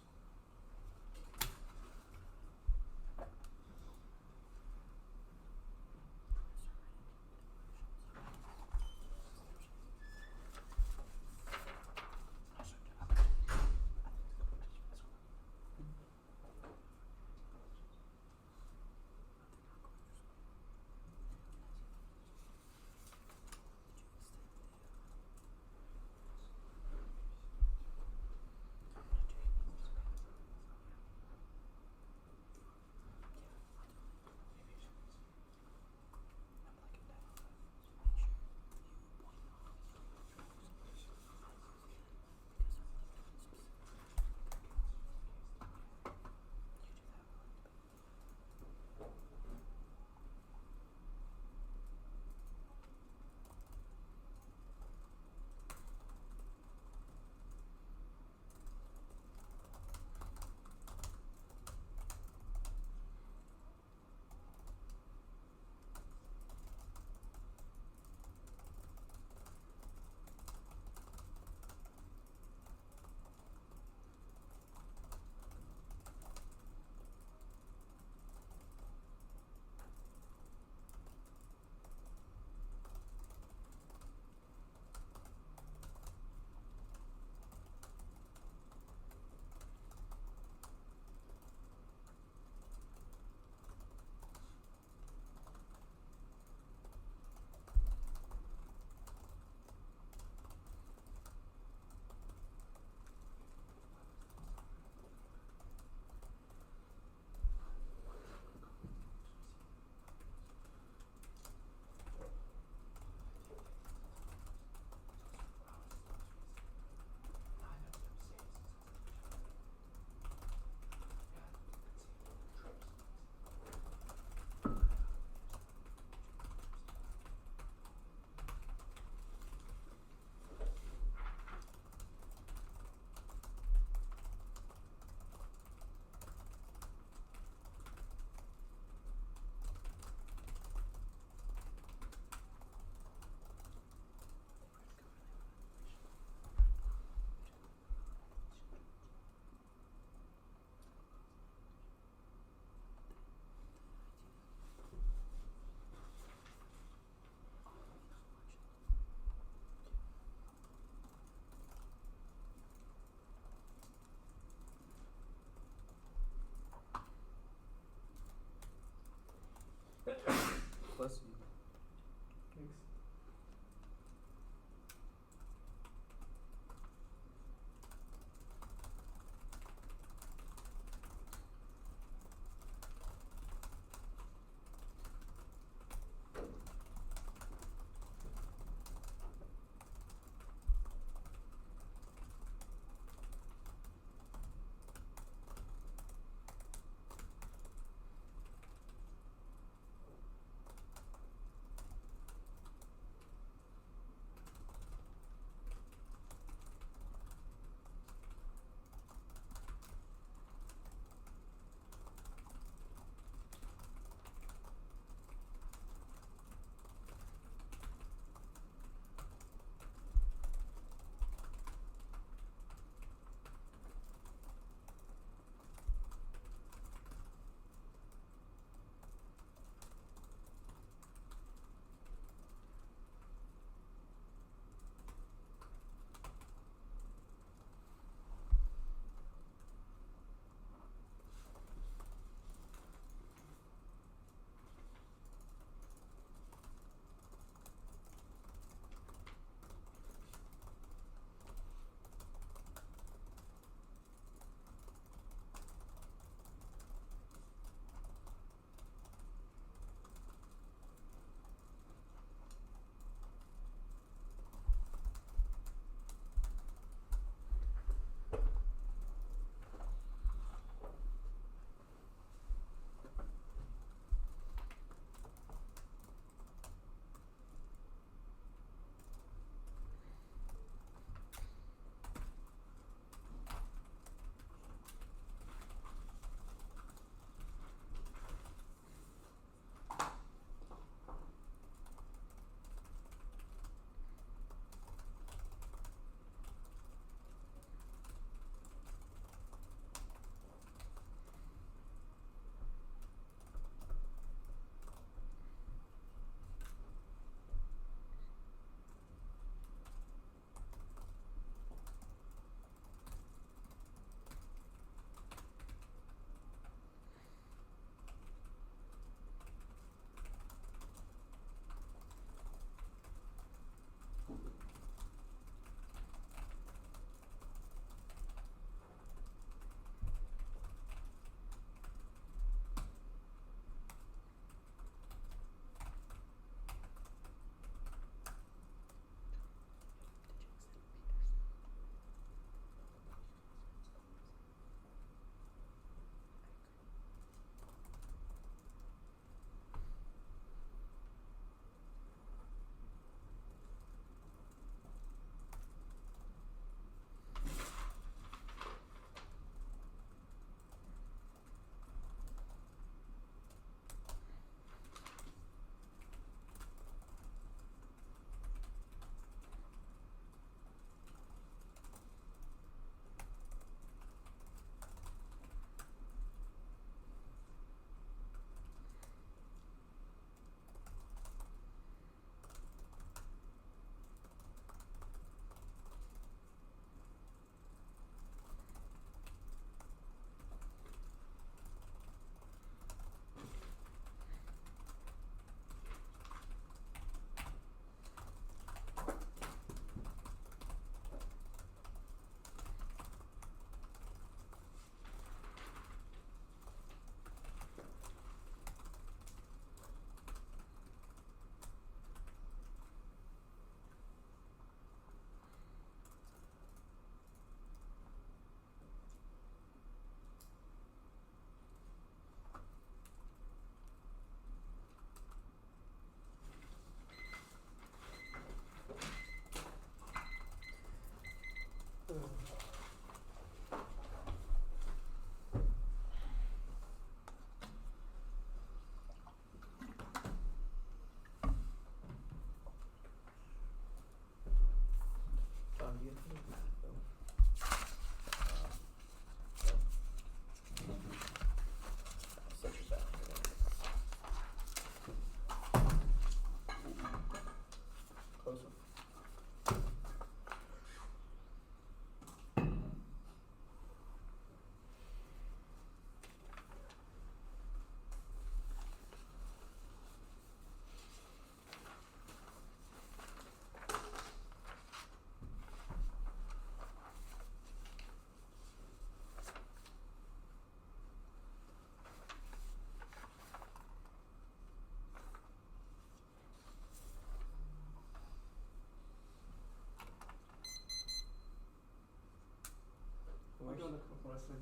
show the wrestling.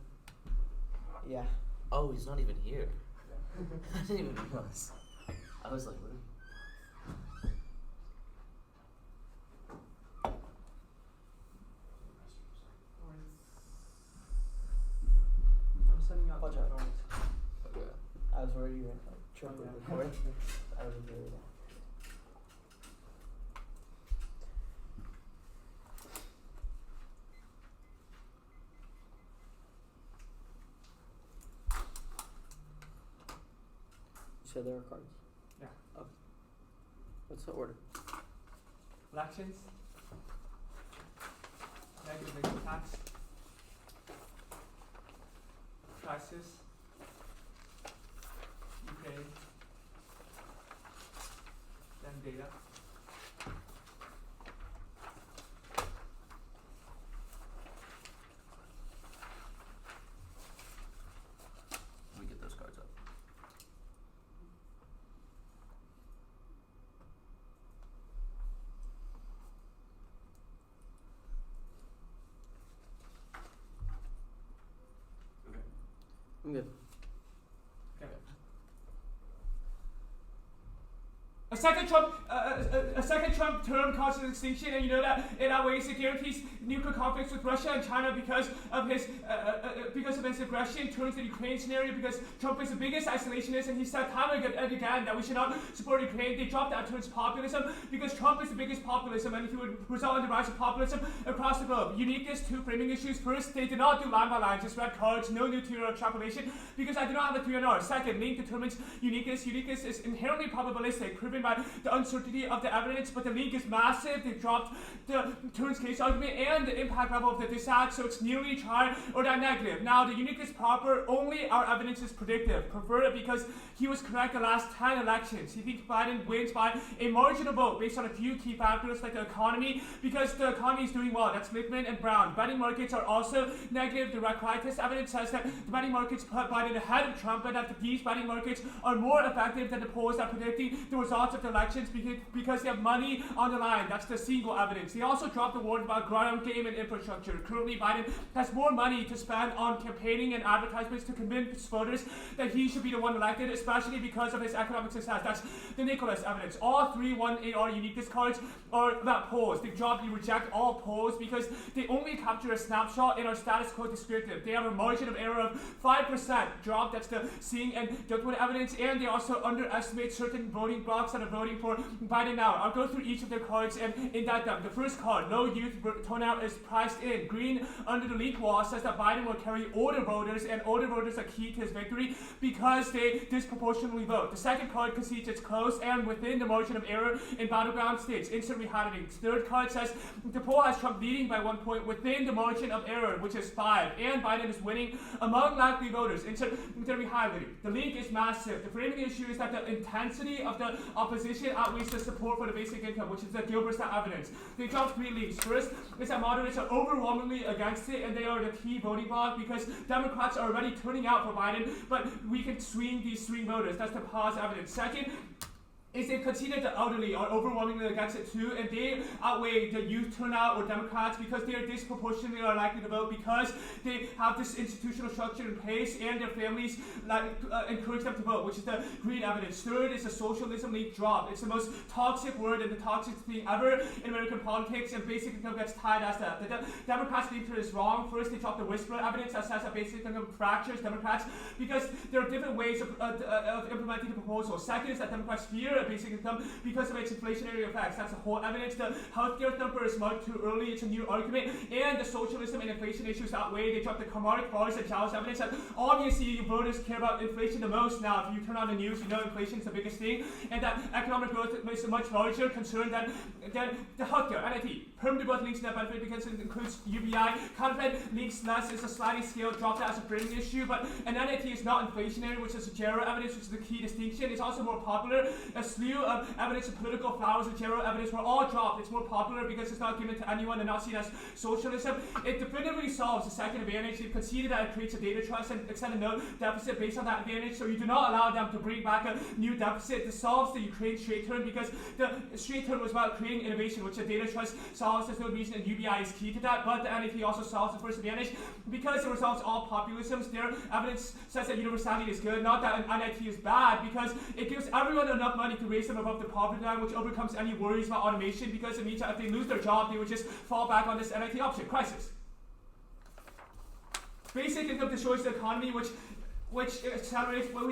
Yeah. Oh, he's not even here. I didn't even realize. I was like, what? I'm sending out Watch the out. cards. Okay. I was worried you were like triple Oh, yeah. record. I was worried. You said there are cards? Yeah. Okay. What's the order? Elections. Negative tax. Crisis. Ukraine. Then data. Let me get those cards up. Okay. I'm good. Okay. A second Trump term causes extinction, and you know that in that way it guarantees nuclear conflicts with Russia and China because of his aggression towards the Ukraine scenario. Because Trump is the biggest isolationist, and he said time and again that we should not support Ukraine. They dropped that towards populism because Trump is the biggest populism, and he would result in the rise of populism across the globe. Uniqueness, two framing issues. First, they did not do line by line, just red cards, no new theory or extrapolation, because I do not have a 3 Second, link determines uniqueness. Uniqueness is inherently probabilistic, proven by the uncertainty of the evidence, but the link is massive. They dropped the Turing's case argument and the impact level of the dissat, so it's nearly tried or that negative. Now, the uniqueness proper, only our evidence is predictive. Prefer it because he was correct the last 10 elections. He thinks Biden wins by a marginal vote based on a few key factors like the economy, because the economy is doing well. That's Lippman and Brown. Betting markets are also negative. The Recritis evidence says that the betting markets put Biden ahead of Trump, and that these betting markets are more effective than the polls that predicting the results of the elections because they have money on the line. That's the single evidence. They also dropped the word about ground game and infrastructure. Currently, Biden has more money to spend on campaigning and advertisements to convince voters that he should be the one elected, especially because of his economic success. That's the Nicholas evidence. All 3-1-AR uniqueness cards are about polls. They reject all polls because they only capture a snapshot and are status quo descriptive. They have a margin of error of 5% drop. That's the seeing and judgment evidence, and they also underestimate certain voting blocks that are voting for Biden now. I'll go through each of their cards and indict them. The first card, low youth turnout is priced in. Green under the link wall says that Biden will carry older voters, and older voters are key to his victory because they disproportionately vote. The second card concedes it's close and within the margin of error in battleground states. Instant rehighlighting. Third card says the poll has Trump leading by 1 point within the margin of error, which is 5, and Biden is winning among likely voters. Instant rehighlighting. The link is massive. The framing issue is that the intensity of the opposition outweighs the support for the basic income, which is the Gilbert-Stat evidence. They dropped 3 links. First is that moderates are overwhelmingly against it, and they are the key voting bloc because Democrats are already turning out for Biden, but we can swing these swing voters. That's the pause evidence. Second is they conceded the elderly are overwhelmingly against it too, and they outweigh the youth turnout or Democrats because they are disproportionately are likely to vote because they have this institutional structure in place and their families encourage them to vote, which is the green evidence. Third is the socialism link drop. It's the most toxic word and the toxic thing ever in American politics, and basic income gets tied as that. The Democrats' link is wrong. First, they dropped the whisper evidence that says that basic income fractures Democrats because there are different ways of implementing the proposal. Second is that Democrats fear basic income because of its inflationary effects. That's the whole evidence. The healthcare number is marked too early. It's a new argument, and the socialism and inflation issues outweigh. They dropped the Kamaric bars and Chalice evidence that obviously voters care about inflation the most now. If you turn on the news, you know inflation is the biggest thing, and that economic growth is a much larger concern than the healthcare. NIT. Permanent growth links net benefit because it includes UBI. Counterfeit links less is a sliding scale. Dropped that as a framing issue, but an NIT is not inflationary, which is Gero evidence, which is the key distinction. It's also more popular. A slew of evidence of political flowers and Gero evidence were all dropped. It's more popular because it's not given to anyone and not seen as socialism. It definitively solves the second advantage. They've conceded that it creates a data trust and extended no deficit based on that advantage, so you do not allow them to bring back a new deficit. This solves the Ukraine straight turn because the straight turn was about creating innovation, which the data trust solves. solves, there's no reason that UBI is key to that, but the NAT also solves the first advantage because it resolves all populisms. Their evidence says that universality is good, not that an NIT is bad, because it gives everyone enough money to raise them above the poverty line, which overcomes any worries about automation, because it means that if they lose their job, they would just fall back on this NIT option. Crisis. Basic income destroys the economy, which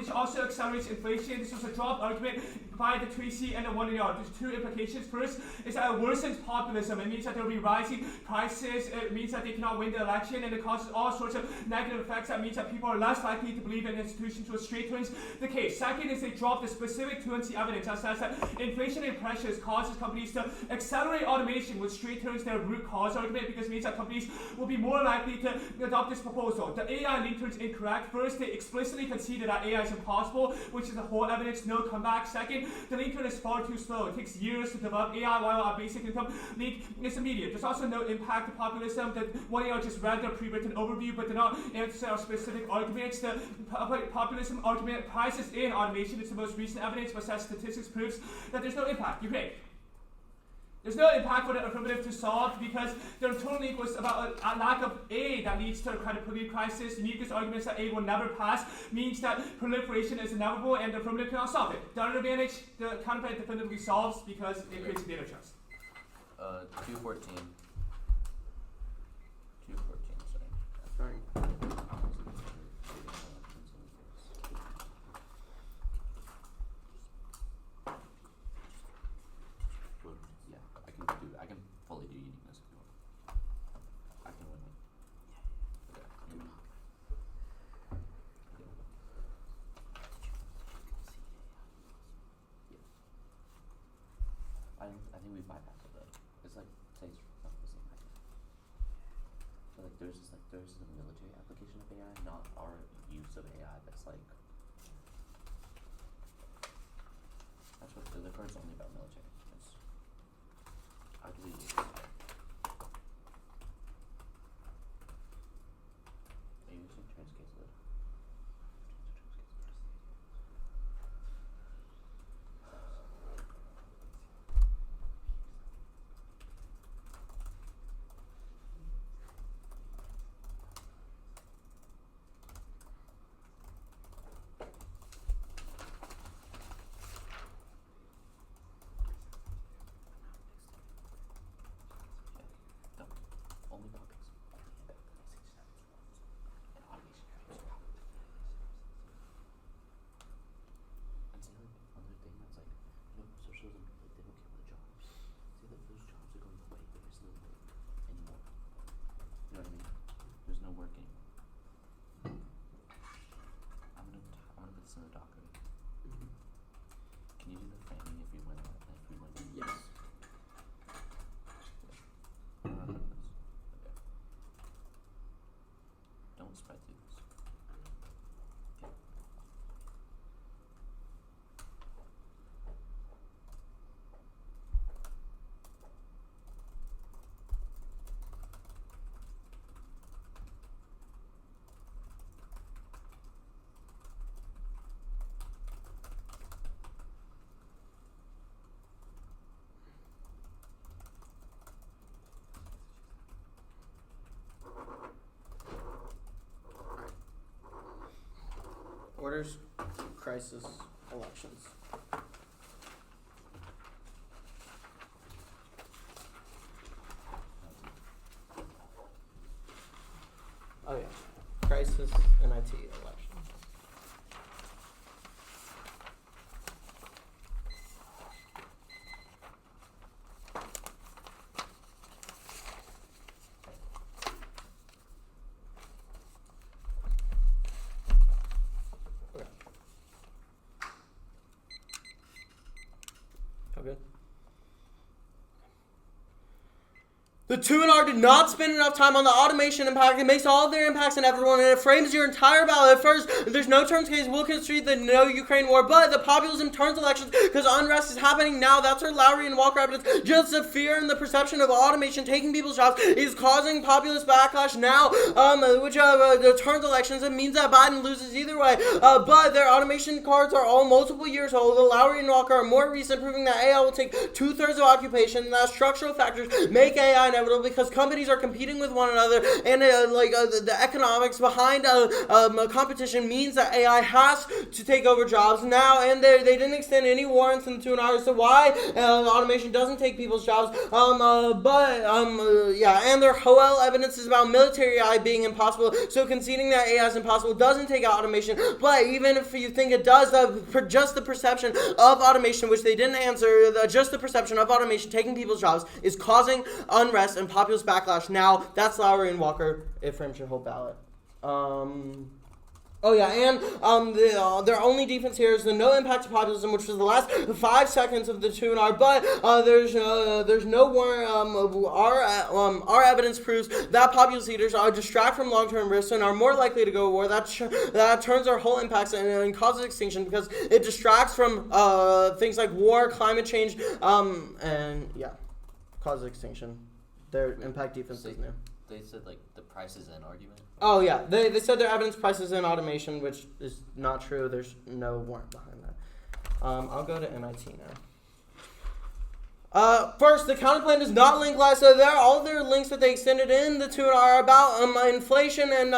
also accelerates inflation. This was a dropped argument by the Tracy and the 1AR. There's two implications. First is that it worsens populism. It means that there will be rising prices. It means that they cannot win the election, and it causes all sorts of negative effects. That means that people are less likely to believe in institutions, which straight turns the case. Second is they drop the specific truancy evidence that says that inflationary pressures causes companies to accelerate automation, which straight turns their root cause argument, because it means that companies will be more likely to adopt this proposal. The AI link turns incorrect. First, they explicitly conceded that AI is impossible, which is the whole evidence, no comeback. Second, the link turn is far too slow. It takes years to develop AI, while our basic income link is immediate. There's also no impact to populism. The 1AR just read the pre-written overview, but did not answer our specific arguments. The populism argument prices in automation. It's the most recent evidence, but says statistics proves that there's no impact. You pay. There's no impact for the affirmative to solve, because the internal link was about a lack of A that leads to a credibility crisis. Uniqueness arguments that A will never pass means that proliferation is inevitable, and the affirmative cannot solve it. The other advantage, the counterfeit definitively solves because it creates a data trust. 214. 214, sorry. Sorry. Yeah, I can fully do uniqueness if you want. I can win it. Okay. I think we bypassed it though. It's like takes not the same idea. So like there's the military application of AI, not our use of AI. That's like that's what the card's only about military. It's how do we use it? Are you using transcase lid? Only topics. And automation. And say like another thing that's like, socialism, like they don't care about the jobs. Say that those jobs are going away, there is no work anymore. You know what I mean? There's no work anymore. I'm gonna put this in the docker. Can you do the framing if we win? Yes. Okay. Don't spread through this. Okay. Orders, crisis, elections. Oh yeah, crisis, NIT, election. Okay. The 2R did not spend enough time on the automation impact. It makes all of their impacts on everyone, and it frames your entire ballot. At first, there's no terms case will construe the no Ukraine war, but the populism turns elections because unrest is happening now. That's where Lowry and Walker evidence. Just the fear and the perception of automation taking people's jobs is causing populist backlash now, which turns elections. It means that Biden loses either way. But their automation cards are all multiple years old. The Lowry and Walker are more recent, proving that AI will take 2/3 of occupation, and that structural factors make AI inevitable because companies are competing with one another, and the economics behind competition means that AI has to take over jobs now, and they didn't extend any warrants in the 2 hours, so why automation doesn't take people's jobs, and their Hoel evidence is about military AI being impossible, so conceding that AI is impossible doesn't take out automation, but even if you think it does, just the perception of automation, which they didn't answer, just the perception of automation taking people's jobs is causing unrest and populist backlash. Now, that's Lowry and Walker. It frames your whole ballot. Their only defense here is the no impact to populism, which was the last 5 seconds of the 2R. But there's no warrant. Our evidence proves that populist leaders are distract from long-term risks and are more likely to go to war. That turns our whole impacts and causes extinction because it distracts from things like war, climate change, causes extinction. Their impact defense is new. They said like the price is in argument. Oh yeah, they said their evidence prices in automation, which is not true. There's no warrant behind that. I'll go to MIT now. First, the counterplan does not link last. So all their links that they extended in the 2 are about inflation and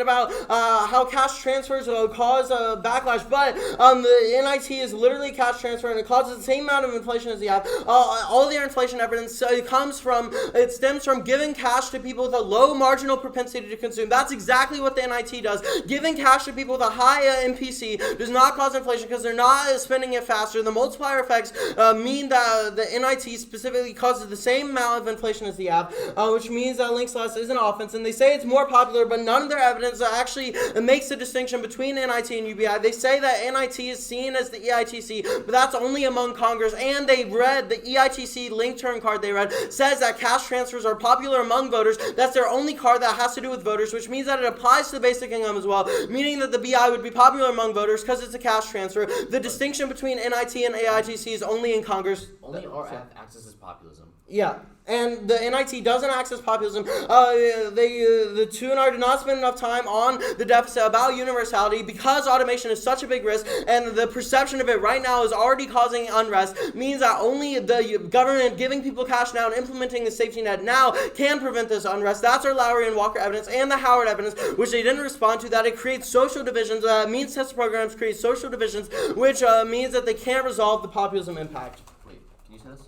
about how cash transfers will cause a backlash. But the NIT is literally cash transfer, and it causes the same amount of inflation as the app. All their inflation evidence it stems from giving cash to people with a low marginal propensity to consume. That's exactly what the NIT does. Giving cash to people with a high MPC does not cause inflation because they're not spending it faster. The multiplier effects mean that the NIT specifically causes the same amount of inflation as the app, which means that links less is an offense, and they say it's more popular, but none of their evidence actually makes a distinction between NIT and UBI. They say that NIT is seen as the EITC, but that's only among Congress, and they read the EITC link turn card they read says that cash transfers are popular among voters. That's their only card that has to do with voters, which means that it applies to the basic income as well, meaning that the BI would be popular among voters because it's a cash transfer. The distinction between NIT and AITC is only in Congress. Only our app accesses populism. Yeah, and the NIT doesn't access populism. The 2R did not spend enough time on the deficit about universality because automation is such a big risk, and the perception of it right now is already causing unrest, means that only the government giving people cash now and implementing the safety net now can prevent this unrest. That's our Lowry and Walker evidence and the Howard evidence, which they didn't respond to, that it creates social divisions. Means test programs create social divisions, which means that they can't resolve the populism impact. Wait, can you say this?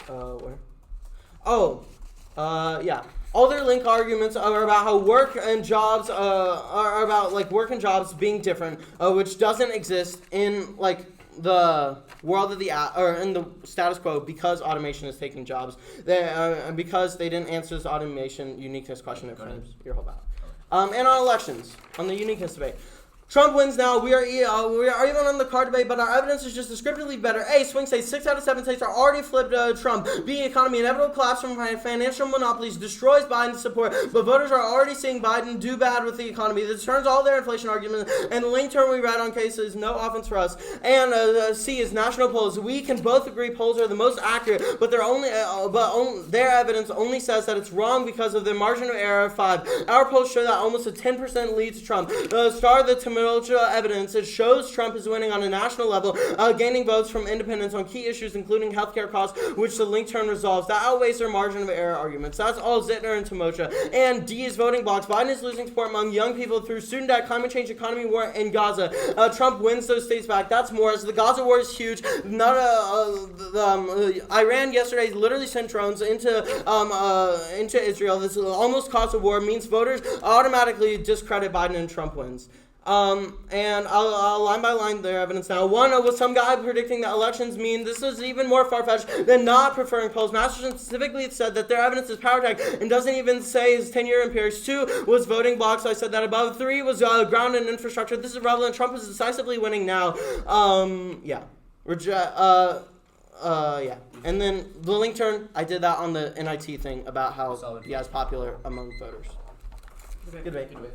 Where? Yeah. All their link arguments are about how work and jobs are about like work and jobs being different, which doesn't exist in like the world of the or in the status quo because automation is taking jobs. Because they didn't answer this automation uniqueness question. It frames your whole battle. And on elections, on the uniqueness debate. Trump wins now. We are even on the card debate, but our evidence is just descriptively better. A, swing states, 6 out of 7 states are already flipped Trump. B, economy inevitable collapse from financial monopolies destroys Biden's support, but voters are already seeing Biden do bad with the economy. This turns all their inflation arguments, and the link term we read on cases, no offense for us. And C is national polls. We can both agree polls are the most accurate, but their evidence only says that it's wrong because of the margin of error of 5. Our polls show that almost a 10% lead to Trump. The evidence, it shows Trump is winning on a national level, gaining votes from independents on key issues including healthcare costs, which the link turn resolves. That outweighs their margin of error arguments. That's all Zitner and Timosha. And D is voting blocks. Biden is losing support among young people through student debt, climate change, economy, war, and Gaza. Trump wins those states back. That's more. As the Gaza war is huge. Iran yesterday literally sent drones into Israel. This almost caused a war. Means voters automatically discredit Biden and Trump wins. And I'll line by line their evidence now. One was some guy predicting that elections mean this is even more far-fetched than not preferring polls. Masterson specifically said that their evidence is power tech and doesn't even say his 10-year empirics. 2 was voting blocks, so I said that above. 3 was ground and infrastructure. This is relevant. Trump is decisively winning now. Yeah. And then the link turn, I did that on the NIT thing about how Solid. yeah, it's popular among voters. Good debate. Good debate.